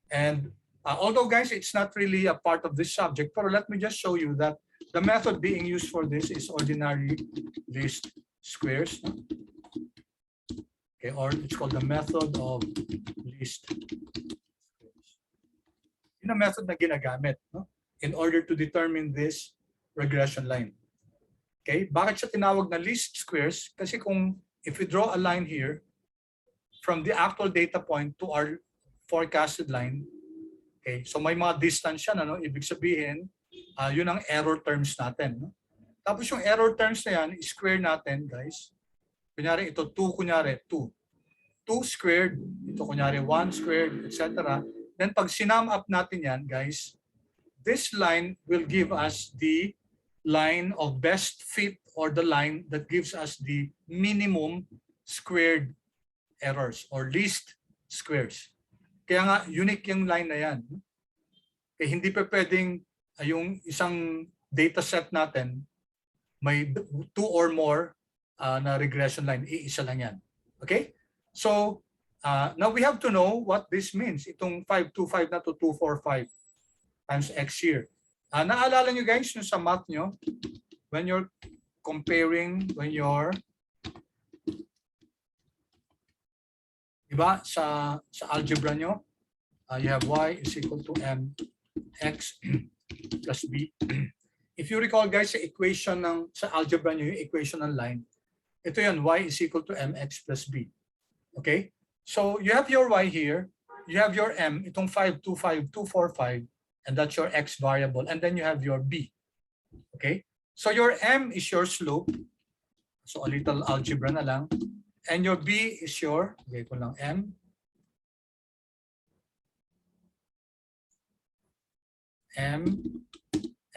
And although, guys, it's not really a part of this subject, but let me just show you that the method being used for this is ordinary least squares. Okay, or it's called the method of least squares. Yun ang method na ginagamit, no? In order to determine this regression line. Okay, bakit siya tinawag na least squares? Kasi kung if we draw a line here from the actual data point to our forecasted line, okay, so may mga distance yan, ano? Ibig sabihin, yun ang error terms natin. No? Tapos yung error terms na yan, square natin, guys. Kunyari ito, 2, kunyari 2. 2 squared, ito kunyari 1 squared, etc. Then pag sinum up natin yan, guys, this line will give us the line of best fit or the line that gives us the minimum squared errors or least squares. Kaya nga, unique yung line na yan. Kaya hindi pa pwedeng yung isang data set natin may 2 or more na regression line, iisa lang yan. Okay? So, now we have to know what this means. Itong 525 na to 245 times X here. Naalala nyo, guys, yung sa math nyo, when you're comparing, when you're Diba? Sa algebra nyo, you have y is equal to mx plus b. If you recall guys, sa equation sa algebra nyo, yung equation ng line, ito yan, y is equal to mx plus b. Okay? So you have your y here, you have your m, itong 525,245, and that's your x variable, and then you have your b. Okay? So your m is your slope, so a little algebra na lang, and your b is your, okay ko lang m,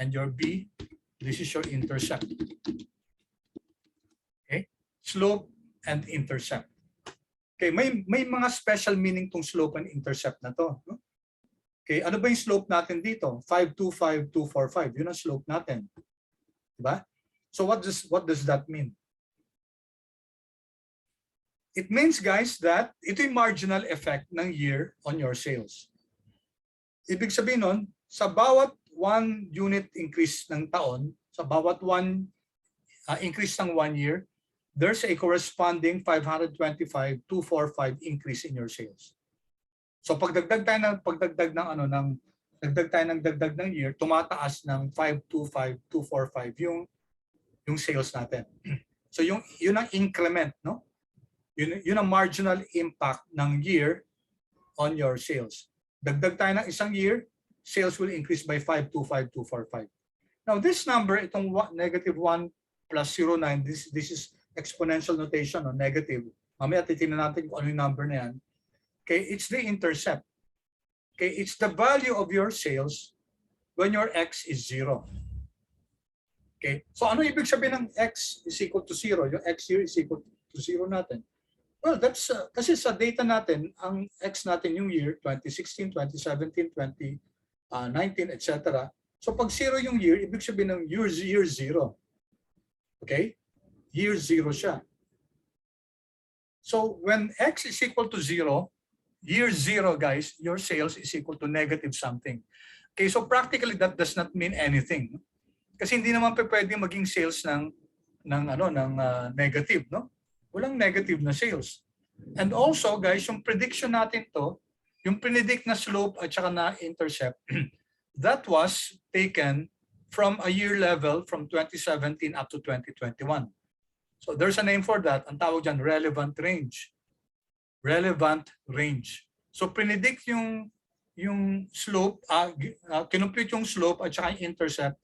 and your b, this is your intercept. Okay? Slope and intercept. Okay, may mga special meaning tong slope and intercept na to. No? Okay, ano ba yung slope natin dito? 525,245. Yun ang slope natin. Diba? So what does that mean? It means guys that ito yung marginal effect ng year on your sales. Ibig sabihin nun, sa bawat 1 unit increase ng taon, sa bawat 1 increase ng 1 year, there's a corresponding 525,245 increase in your sales. So pagdagdag tayo ng year, tumataas ng 525,245 yung sales natin. So yun ang increment, no? Yun ang marginal impact ng year on your sales. Dagdag tayo ng isang year, sales will increase by 525,245. Now this number, itong negative 1 plus 09, this is exponential notation o negative. Mamaya titingnan natin kung ano yung number na yan. Okay, it's the intercept. Okay, it's the value of your sales when your x is 0. Okay, so ano ibig sabihin ng x is equal to 0? Yung x here is equal to 0 natin. Well, that's kasi sa data natin, ang x natin yung year 2016, 2017, 2019, etc. So pag 0 yung year, ibig sabihin ng year 0. Okay? Year 0 siya. So when x is equal to 0, year 0 guys, your sales is equal to negative something. Okay, so practically that does not mean anything. Kasi hindi naman pwede maging sales ng negative, no? Walang negative na sales. And also guys, yung prediction natin to, yung predict na slope at saka na intercept, that was taken from a year level from 2017 up to 2021. So there's a name for that. Ang tawag dyan, relevant range. Relevant range. So predict yung slope, kinumpute yung slope at saka yung intercept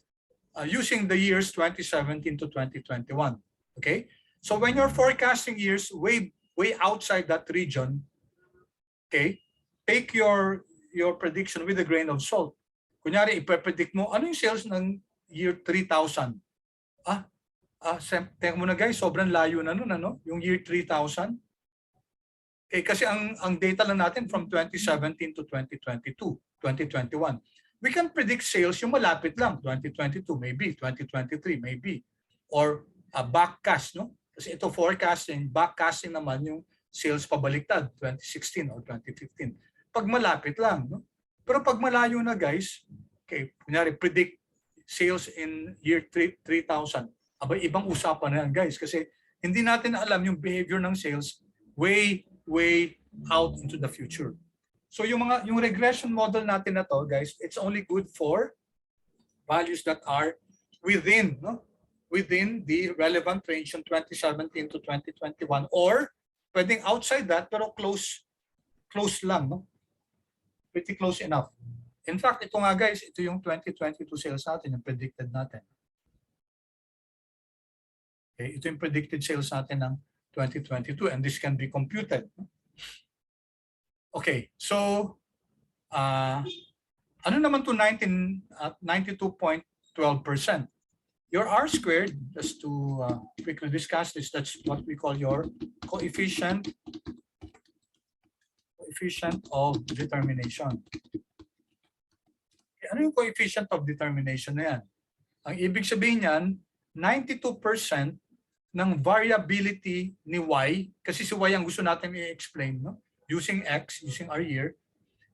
using the years 2017 to 2021. Okay? So when you're forecasting years way outside that region, okay, take your prediction with a grain of salt. Kunyari, ipe-predict mo, ano yung sales ng year 3000? Teka muna guys, sobrang layo na nun, ano? Yung year 3000. Okay, kasi ang data lang natin from 2017 to 2022, 2021. We can predict sales yung malapit lang, 2022 maybe, 2023 maybe. Or backcast, no? Kasi ito forecasting, backcasting naman yung sales pabaliktad, 2016 or 2015. Pag malapit lang, no? Pero pag malayo na guys, okay, kunyari predict sales in year 3000. Abay, ibang usapan na yan guys kasi hindi natin alam yung behavior ng sales way out into the future. So yung regression model natin na to guys, it's only good for values that are within the relevant range from 2017 to 2021 or pwedeng outside that pero close lang, no? Pretty close enough. In fact, ito nga guys, ito yung 2022 sales natin, yung predicted natin. Okay, ito yung predicted sales natin ng 2022 and this can be computed. Okay, so ano naman to 92.12%? Your R squared, just to quickly discuss this, that's what we call your coefficient of determination. Okay, ano yung coefficient of determination na yan? Ang ibig sabihin niyan, 92% ng variability ni Y, kasi si Y ang gusto natin i-explain, no? Using X, using our year,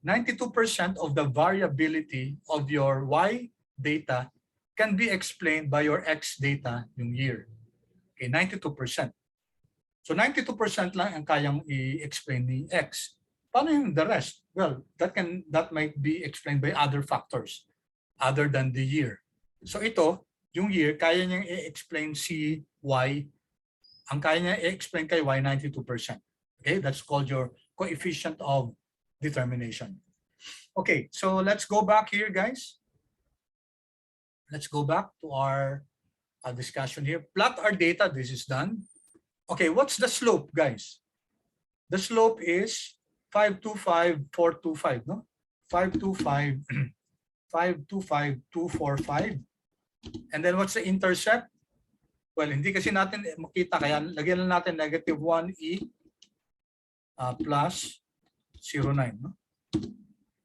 92% of the variability of your Y data can be explained by your X data yung year. Okay, 92%. So 92% lang ang kayang i-explain ni X. Paano yung the rest? Well, that might be explained by other factors other than the year. So ito, yung year, kaya niyang i-explain si Y. Ang kaya niya i-explain kay Y, 92%. Okay, that's called your coefficient of determination. Okay, so let's go back here, guys. Let's go back to our discussion here. Plot our data. This is done. Okay, what's the slope, guys? The slope is 525,425, no? 525, 525,245. And then what's the intercept? Well, hindi kasi natin makita, kaya lagyan lang natin negative 1e plus 0.9, no?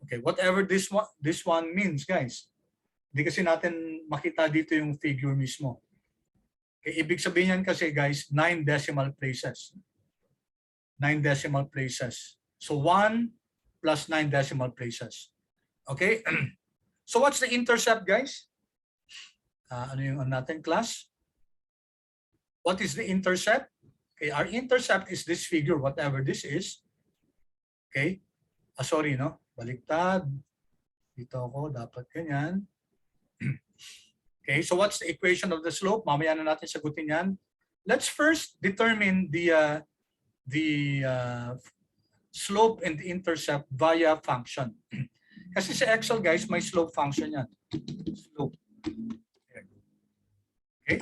Okay, whatever this one means, guys. Hindi kasi natin makita dito yung figure mismo. Okay, ibig sabihin yan kasi, guys, 9 decimal places. 9 decimal places. So 1 plus 9 decimal places. Okay? So what's the intercept, guys? Ano yung natin class? What is the intercept? Okay, our intercept is this figure, whatever this is. Okay? Sorry, no? Baliktad. Dito ako, dapat ganyan. Okay, so what's the equation of the slope? Mamaya na natin sagutin yan. Let's first determine the slope and the intercept via function. Kasi sa Excel, guys, may slope function yan. Slope. Okay?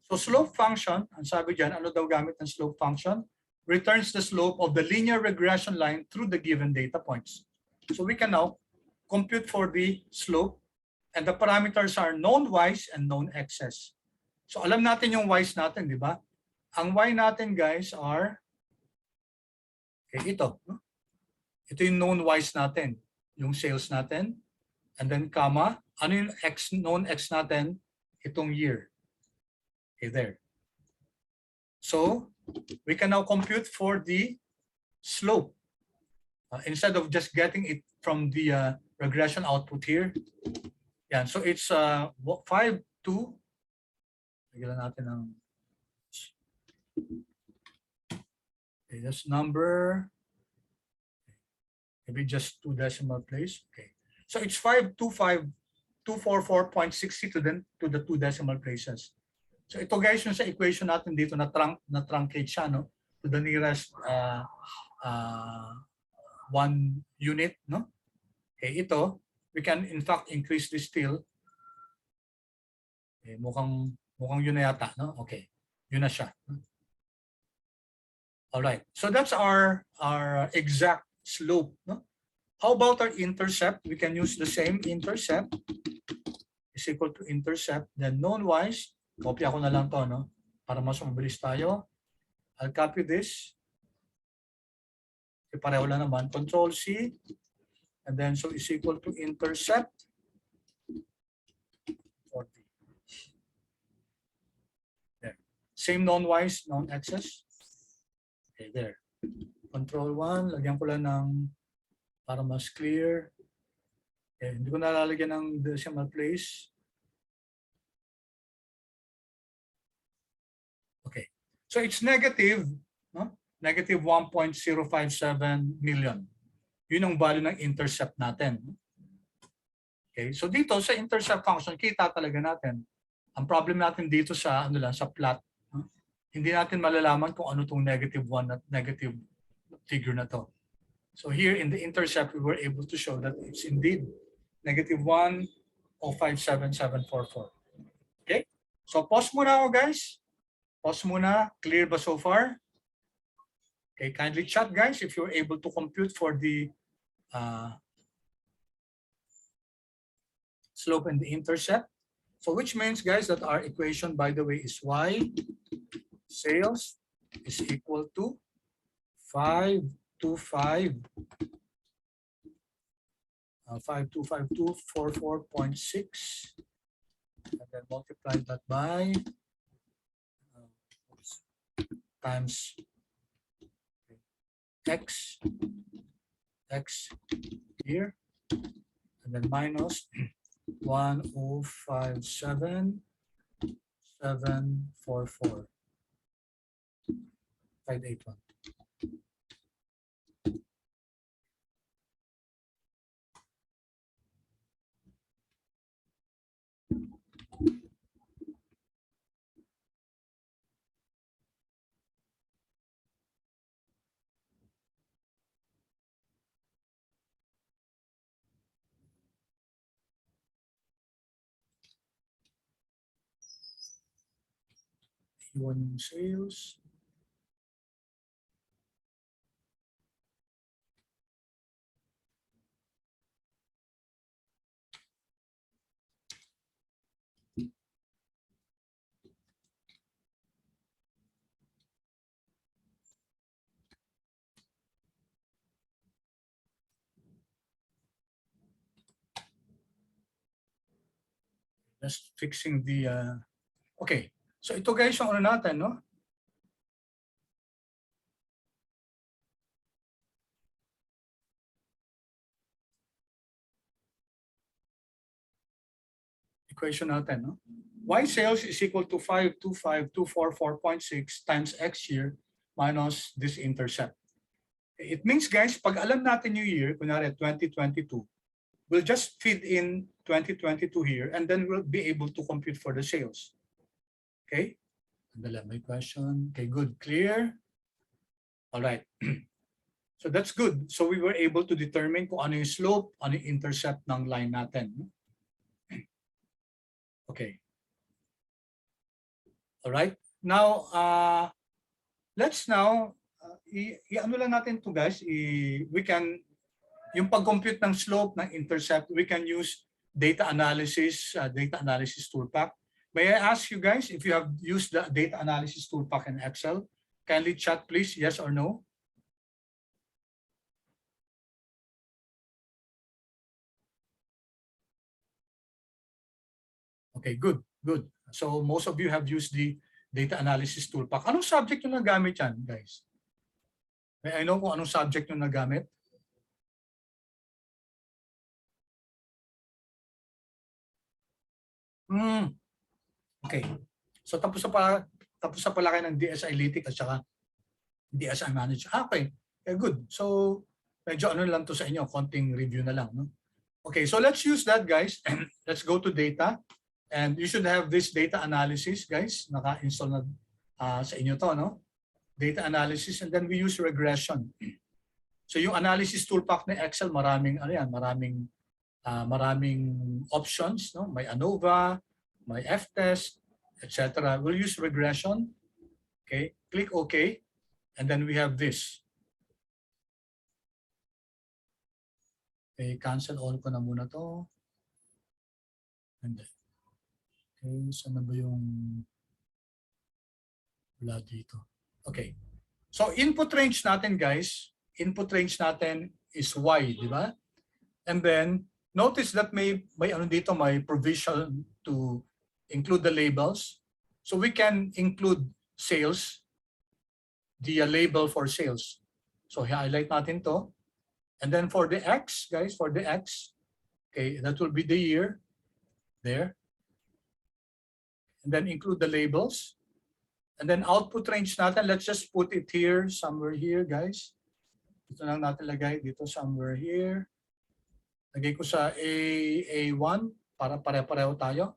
So slope function, ang sabi dyan, ano daw gamit ng slope function? Returns the slope of the linear regression line through the given data points. So we can now compute for the slope, and the parameters are known y's and known x's. So alam natin yung y's natin, di ba? Ang y natin, guys, are okay, ito. Ito yung known y's natin, yung sales natin, and then comma, ano yung known x natin? Itong year. Okay, there. So we can now compute for the slope. Instead of just getting it from the regression output here. Yan, so it's 5, 2. Lagyan natin ng okay, this number. Maybe just 2 decimal place. Okay. So it's 525,244.60 to the 2 decimal places. So ito, guys, yung sa equation natin dito na truncate siya, no? To the nearest 1 unit, no? Okay, ito, we can in fact increase this still. Okay, mukhang yun na yata, no? Okay, yun na siya. All right, so that's our exact slope, no? How about our intercept? We can use the same intercept is equal to intercept, then known wise, copy ako na lang to, no? Para mas mabilis tayo. I'll copy this. Pareho lang naman, Control C, and then so is equal to intercept 40. There. Same known-wise, known-x's. Okay, there. Control 1, lagyan ko lang ng para mas clear. Okay, hindi ko nalalagyan ng decimal place. Okay, so it's negative, no? Negative 1.057 million. Yun ang value ng intercept natin. Okay, so dito sa intercept function, kita talaga natin. Ang problem natin dito sa sa plot, hindi natin malalaman kung ano tong negative 1 at negative figure na to. So here in the intercept, we were able to show that it's indeed negative 1.057744. Okay, so pause muna ako, guys. Pause muna. Clear ba so far? Okay, kindly chat, guys, if you're able to compute for the slope and the intercept. So which means, guys, that our equation, by the way, is y sales is equal to 525,244.6, and then multiply that by times x here, and then minus 1057744. 581. Iwan yung sales. Just fixing the okay. So ito guys yung ano natin, no? Equation natin, no? Y sales is equal to 525,244.6 times X year minus this intercept. It means guys, pag alam natin yung year, kunyari 2022, we'll just feed in 2022 here and then we'll be able to compute for the sales. Okay? Andala, may question. Okay, good. Clear? All right. So that's good. So we were able to determine kung ano yung slope, ano yung intercept ng line natin. Okay. All right. Now, let's now, i-ano lang natin to guys, we can, yung pag-compute ng slope, ng intercept, we can use data analysis toolpack. May I ask you guys if you have used the data analysis toolpack in Excel? Kindly chat please, yes or no? Okay, good, good. So most of you have used the data analysis toolpack. Anong subject yung nagamit yan, guys? May I know kung anong subject yung nagamit? Okay. So tapos na pala kayo ng DSI Lytic at saka DSI Manager. Okay. Good. So medyo ano lang to sa inyo, konting review na lang, no? Okay, so let's use that guys. Let's go to data. And you should have this data analysis, guys. Naka-install na sa inyo to, no? Data analysis, and then we use regression. So yung analysis toolpack ni Excel, maraming ano yan, maraming options, no? May ANOVA, may F-test, etc. We'll use regression. Okay, click OK, and then we have this. Okay, cancel all ko na muna to. And then, okay, saan na ba yung wala dito? Okay. So input range natin guys, input range natin is Y, di ba? And then notice that may ano dito, may provision to include the labels. So we can include sales, the label for sales. So highlight natin to. And then for the X, guys, for the X, okay, that will be the year there. And then include the labels. And then output range natin, let's just put it here, somewhere here, guys. Dito lang natin lagay, dito somewhere here. Lagay ko sa A1 para pare-pareho tayo.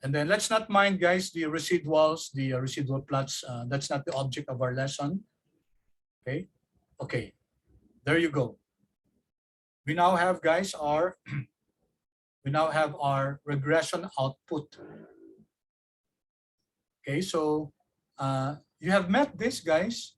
And then let's not mind, guys, the residuals, the residual plots. That's not the object of our lesson. Okay. Okay. There you go. We now have, guys, our regression output. Okay, so you have met this, guys.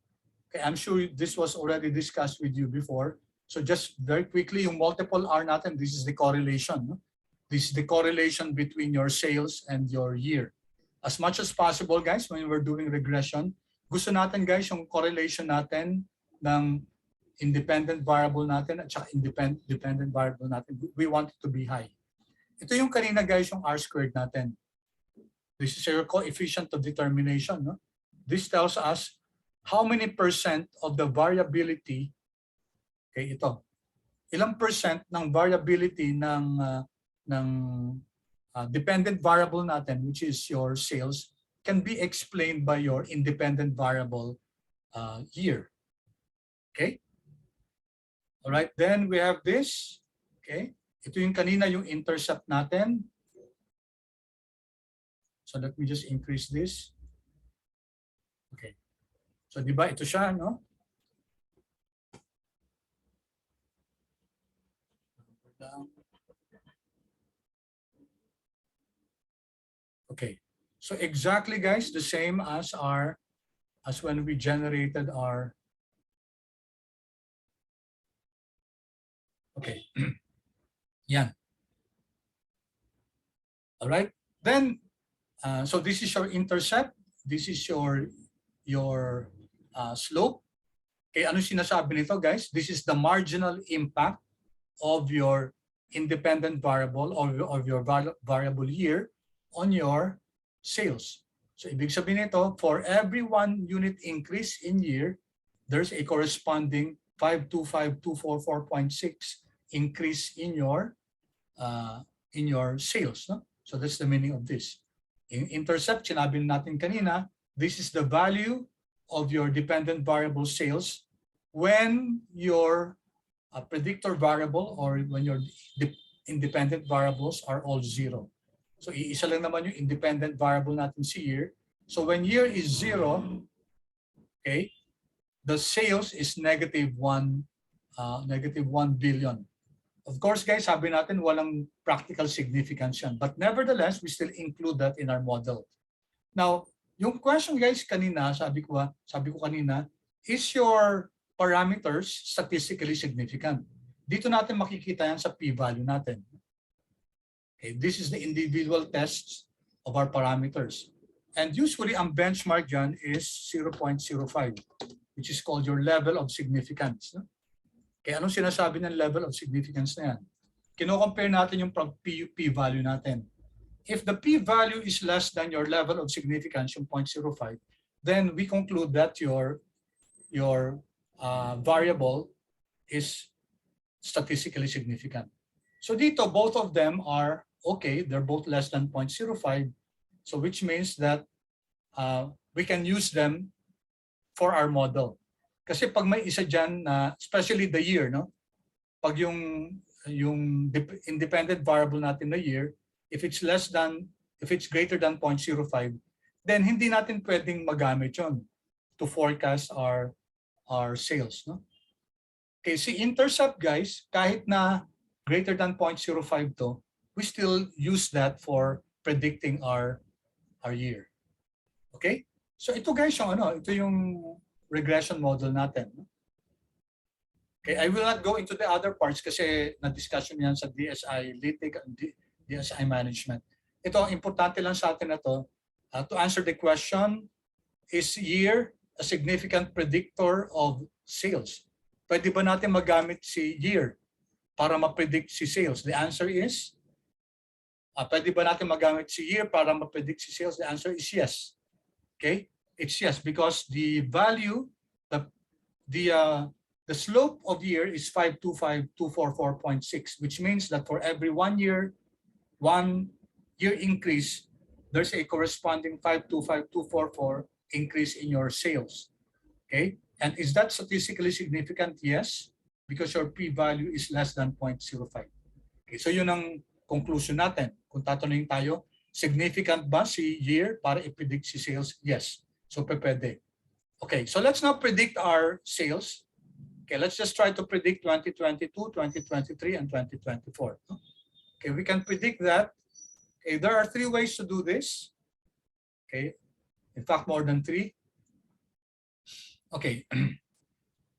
Okay, I'm sure this was already discussed with you before. So just very quickly, yung multiple R natin, this is the correlation. No? This is the correlation between your sales and your year. As much as possible, guys, when we're doing regression, gusto natin, guys, yung correlation natin ng independent variable natin at saka dependent variable natin. We want it to be high. Ito yung kanina, guys, yung R squared natin. This is your coefficient of determination. No? This tells us how many percent of the variability, okay, ito, ilang percent ng variability ng dependent variable natin, which is your sales, can be explained by your independent variable year. Okay? All right, then we have this. Okay? Ito yung kanina yung intercept natin. So let me just increase this. Okay. So di ba ito siya, no? Okay. So exactly guys, the same as when we generated our. Okay. Yan. All right. Then so this is your intercept, this is your slope. Okay, ano sinasabi nito guys? This is the marginal impact of your independent variable or of your variable year on your sales. So ibig sabihin nito, for every 1 unit increase in year, there's a corresponding 525,244.6 increase in your sales. No? So that's the meaning of this. In intercept, sinabi natin kanina, this is the value of your dependent variable sales when your predictor variable or when your independent variables are all zero. So iisa lang naman yung independent variable natin si year. So when year is 0, okay, the sales is -1 billion. Of course, guys, sabi natin walang practical significance yan. But nevertheless, we still include that in our model. Now, yung question guys kanina, sabi ko kanina, is your parameters statistically significant? Dito natin makikita yan sa p-value natin. Okay, this is the individual tests of our parameters. And usually, ang benchmark dyan is 0.05, which is called your level of significance. No? Kaya anong sinasabi ng level of significance na yan? Kino-compare natin yung p-value natin. If the p-value is less than your level of significance, yung 0.05, then we conclude that your variable is statistically significant. So dito, both of them are okay. They're both less than 0.05. So which means that we can use them for our model. Kasi pag may isa dyan na, especially the year, no? Pag yung independent variable natin na year, if it's greater than 0.05, then hindi natin pwedeng magamit yon to forecast our sales, no? Okay, si intercept guys, kahit na greater than 0.05 to, we still use that for predicting our year. Okay? So ito guys ito yung regression model natin. Okay, I will not go into the other parts kasi na-discussion yan sa DSI LITIC and DSI management. Ito, importante lang sa atin na to answer the question, is year a significant predictor of sales? Pwede ba natin magamit si year para ma-predict si sales? The answer is, pwede ba natin magamit si year para ma-predict si sales? The answer is yes. Okay? It's yes, because the value, the slope of year is 525,244.6, which means that for every 1 year increase, there's a corresponding 525,244 increase in your sales. Okay? And is that statistically significant? Yes, because your p-value is less than 0.05. Okay, so yun ang conclusion natin. Kung tatanungin tayo, significant ba si year para i-predict si sales? Yes. So pwede. Okay, so let's now predict our sales. Okay, let's just try to predict 2022, 2023, and 2024. Okay, we can predict that. Okay, there are 3 ways to do this. Okay, in fact, more than 3. Okay,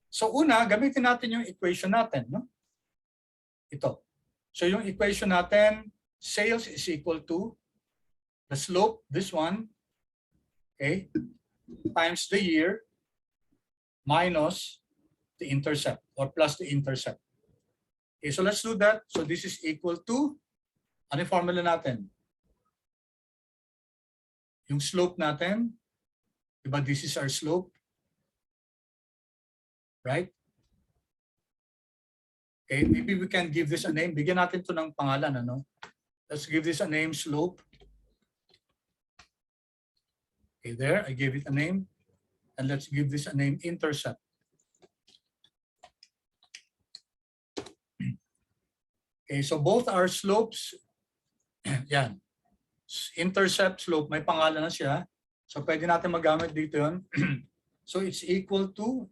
so una, gamitin natin yung equation natin. No? Ito. So yung equation natin, sales is equal to the slope, this one, okay, times the year minus the intercept or plus the intercept. Okay, so let's do that. So this is equal to, ano yung formula natin? Yung slope natin, diba this is our slope, right? Okay, maybe we can give this a name. Bigyan natin to ng pangalan, ano? Let's give this a name, slope. Okay, there, I gave it a name. And let's give this a name, Intercept. Okay, so both are slopes. Yan. Intercept slope, may pangalan na siya. So pwede natin magamit dito yun. So it's equal to,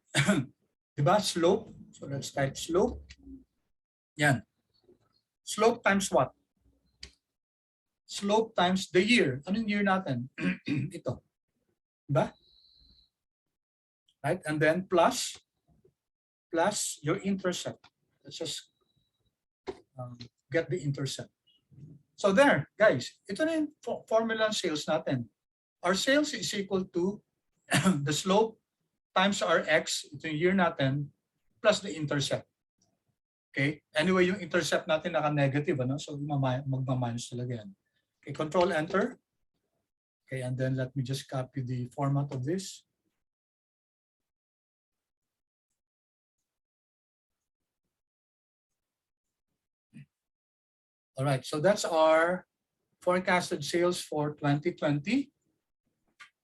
diba, slope. So let's type slope. Yan. Slope times what? Slope times the year. Anong year natin? Ito. Diba? Right? And then plus your intercept. Let's just get the intercept. So there, guys, ito na yung formula ng sales natin. Our sales is equal to the slope times our x, ito yung year natin, plus the intercept. Okay? Anyway, yung intercept natin naka-negative, ano? So magma-minus talaga yan. Okay, Control Enter. Okay, and then let me just copy the format of this. All right, so that's our forecasted sales for 2020.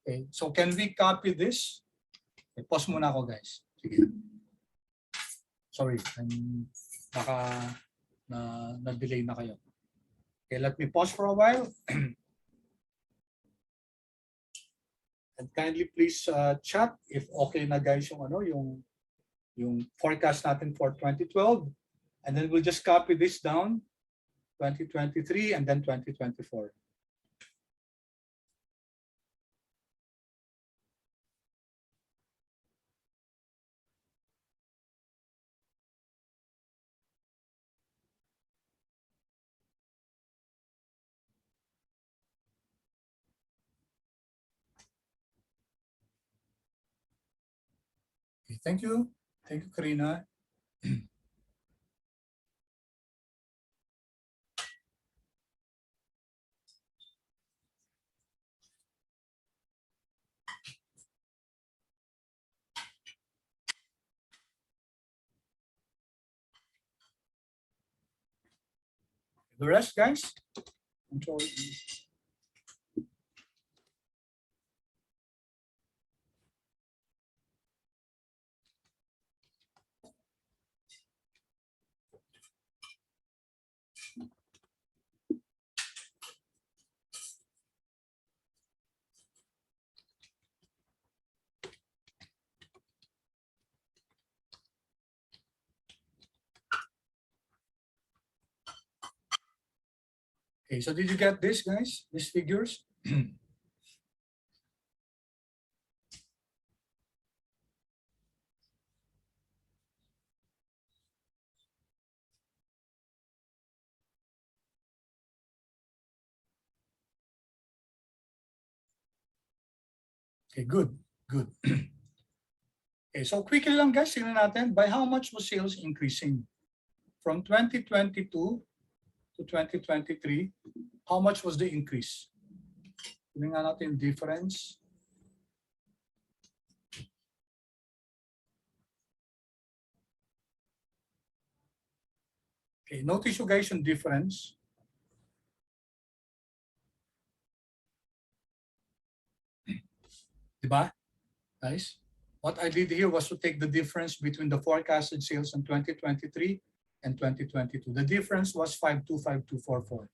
Okay, so can we copy this? Okay, pause muna ako, guys. Sige. Sorry, baka na-delay na kayo. Okay, let me pause for a while. And kindly please chat if okay na, guys, yung ano, yung forecast natin for 2012. And then we'll just copy this down, 2023 and then 2024. Okay, thank you. Thank you, Karina. The rest, guys, control. Okay, so did you get this, guys? These figures? Okay, good, good. Okay, so quickly lang, guys, tingnan natin, by how much was sales increasing? From 2022 to 2023, how much was the increase? Tingnan natin difference. Okay, notice you guys yung difference. Diba, guys? What I did here was to take the difference between the forecasted sales in 2023 and 2022. The difference was 525244.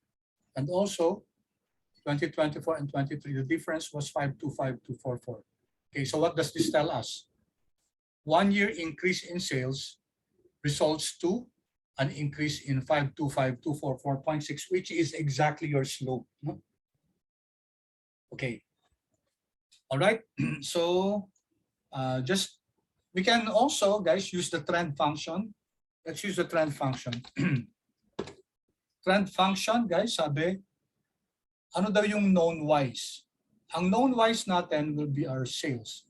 And also, 2024 and 23, the difference was 525244. Okay, so what does this tell us? 1 year increase in sales results to an increase in 525244.6, which is exactly your slope. Okay. All right. So we can also, guys, use the trend function. Let's use the trend function. Trend function, guys, sabi, ano daw yung known Ys? Ang known Ys natin will be our sales.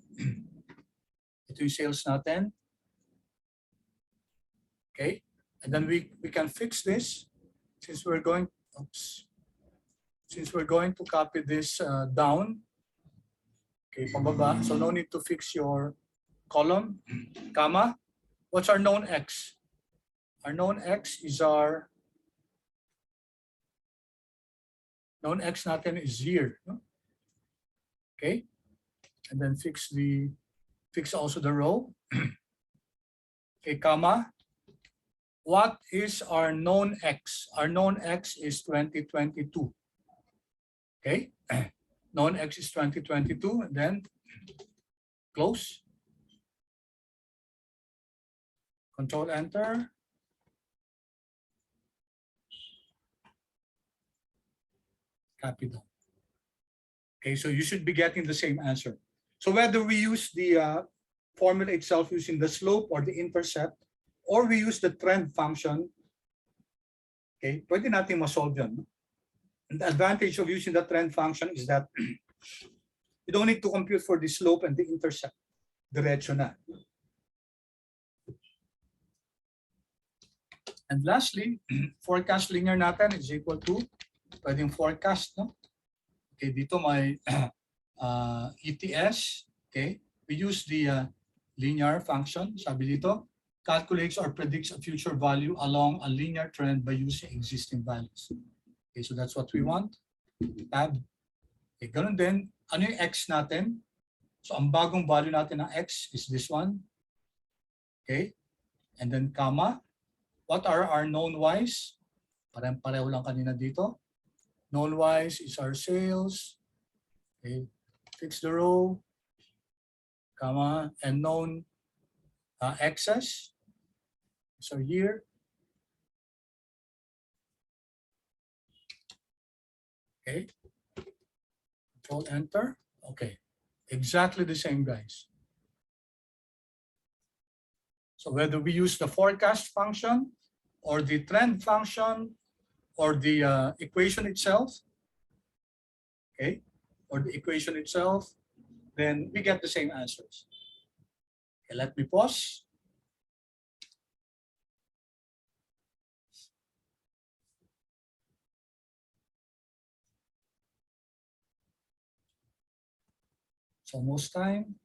Ito yung sales natin. Okay? And then we can fix this since we're going, since we're going to copy this down. Okay, pababa. So no need to fix your column, comma. What's our known X? Our known X is our known X natin is year. No? Okay? and then fix also the row. Okay, comma. What is our known X? Our known X is 2022. Okay, known X is 2022, and then close. Control Enter. Copy down. Okay, so you should be getting the same answer. So whether we use the formula itself using the slope or the intercept, or we use the trend function, okay, pwede natin ma-solve yan. And the advantage of using the trend function is that you don't need to compute for the slope and the intercept. Diretso na. And lastly, forecast linear natin is equal to, pwedeng forecast, no? Okay, dito may ETS, okay? We use the linear function, sabi dito, calculates or predicts a future value along a linear trend by using existing values. Okay, so that's what we want. Tab. Okay, ganun din, ano yung X natin? So ang bagong value natin ng X is this one. Okay, and then comma. What are our known Y's? Pareho lang kanina dito. Known Y's is our sales. Okay, fix the row, comma, and known X's. So here. Okay. Control Enter. Okay. Exactly the same, guys. So whether we use the forecast function or the trend function or the equation itself, okay, or the equation itself, then we get the same answers. Okay, let me pause. It's almost time.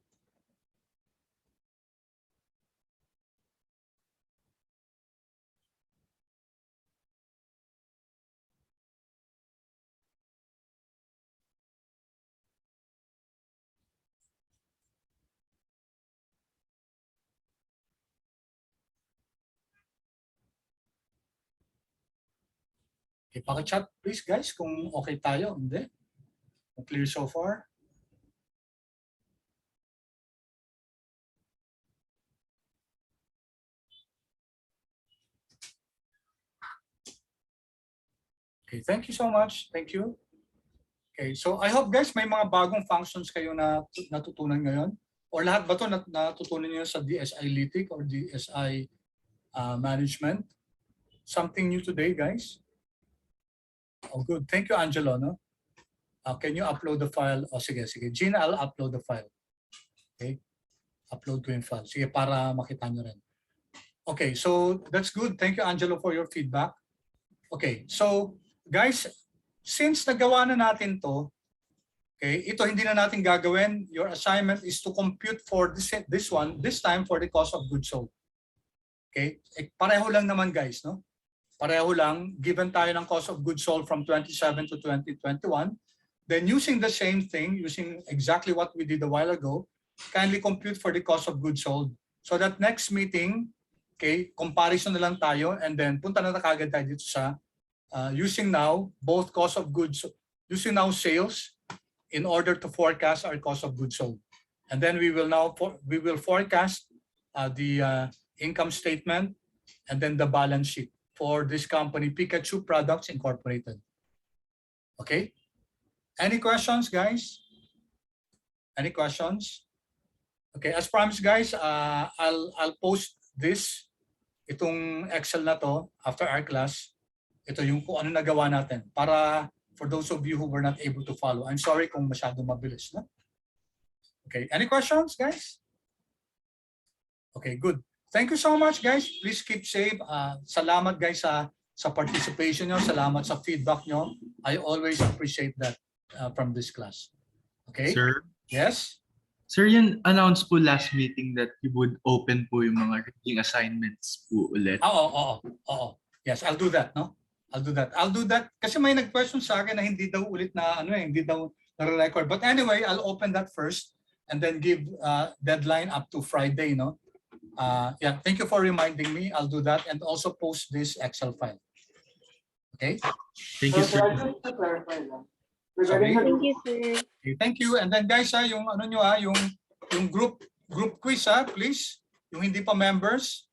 Okay, paki-chat please guys kung okay tayo, hindi? Clear so far? Okay, thank you so much. Thank you. Okay, so I hope guys may mga bagong functions kayo na natutunan ngayon. Or lahat ba ito natutunan niyo sa DSI Lytic or DSI Management? Something new today, guys? Oh, good. Thank you, Angelo. No? Can you upload the file? Oh, sige. Gina, I'll upload the file. Okay. Upload ko yung file. Sige, para makita nyo rin. Okay, so that's good. Thank you, Angelo, for your feedback. Okay, so guys, since nagawa na natin to, okay, ito hindi na natin gagawin. Your assignment is to compute for this one, this time for the cost of goods sold. Okay, pareho lang naman guys, no? Pareho lang, given tayo ng cost of goods sold from 27 to 2021, then using the same thing, using exactly what we did a while ago, kindly compute for the cost of goods sold. So that next meeting, okay, comparison na lang tayo, and then punta na kagad tayo dito sa using now both cost of goods, using now sales in order to forecast our cost of goods sold. And then we will forecast the income statement and then the balance sheet for this company, Pikachu Products Incorporated. Okay? Any questions, guys? Any questions? Okay, as promised, guys, I'll post itong Excel na to after our class. Ito yung kung ano nagawa natin para for those of you who were not able to follow. I'm sorry kung masyadong mabilis, no? Okay, any questions, guys? Okay, good. Thank you so much, guys. Please keep safe. Salamat, guys, sa participation nyo. Salamat sa feedback nyo. I always appreciate that from this class. Okay? Sir? Yes? Sir, yun announce po last meeting that you would open po yung mga reading assignments po ulit. Oo. Yes, I'll do that, no? I'll do that kasi may nag-question sa akin na hindi daw ulit na hindi daw na-record. But anyway, I'll open that first. and then give deadline up to Friday, no? Yeah, thank you for reminding me. I'll do that and also post this Excel file. Okay. Thank you, Sir, sir. I'd like to clarify lang. Sorry? Regarding the Thank you, sir. Okay, thank you. And then guys, yung ano nyo yung group quiz please. Yung hindi pa members.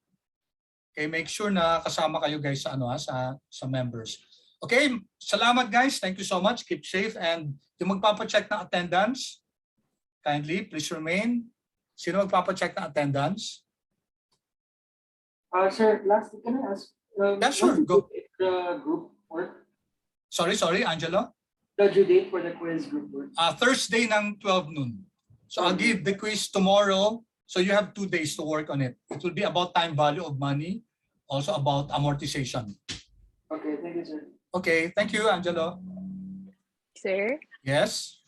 Okay, make sure na kasama kayo guys sa ano sa members. Okay, salamat guys. Thank you so much. Keep safe, and yung magpapa-check ng attendance, kindly please remain. Sino magpapa-check ng attendance? Sir, last, can I ask? Yeah, sure, what's go. The group work? Sorry, Angelo. The due date for the quiz group work. Thursday ng 12 noon. So I'll give the quiz tomorrow. So you have 2 days to work on it. It will be about time value of money, also about amortization. Okay, thank you, sir. Okay, thank you, Angelo. Sir? Yes.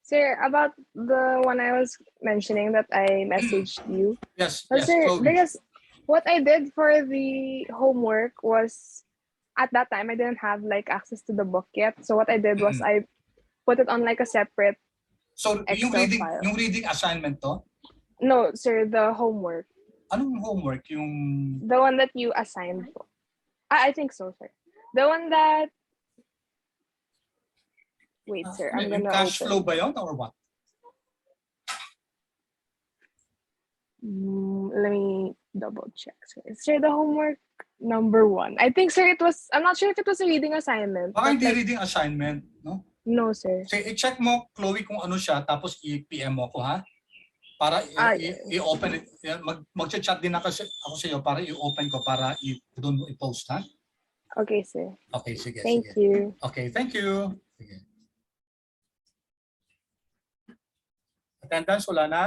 Sir, about the one I was mentioning that I messaged you. Yes. But Yes. sir, Chloe. because what I did for the homework was, at that time, I didn't have like access to the book yet. So what I did was I put it on like a separate So Excel file. yung reading assignment to? No, sir, the homework. Anong homework? Yung The one that you assigned. I think so, sir. The one that... Wait, sir, I'm yung gonna cash open. flow ba yun or what? Let me double check. Sir, the homework number 1. I think, sir, it was... I'm not sure if it was a reading assignment. Baka but hindi like, reading assignment, no? no, sir. So i-check mo, Chloe, kung ano siya, tapos i-PM mo ko, ha? Para i-open it. Mag-chat din ako sa iyo para i-open ko para doon mo i-post, ha? Okay, sir. Okay, sige. Thank sige. you. Okay, thank you. Sige. Attendance, wala na?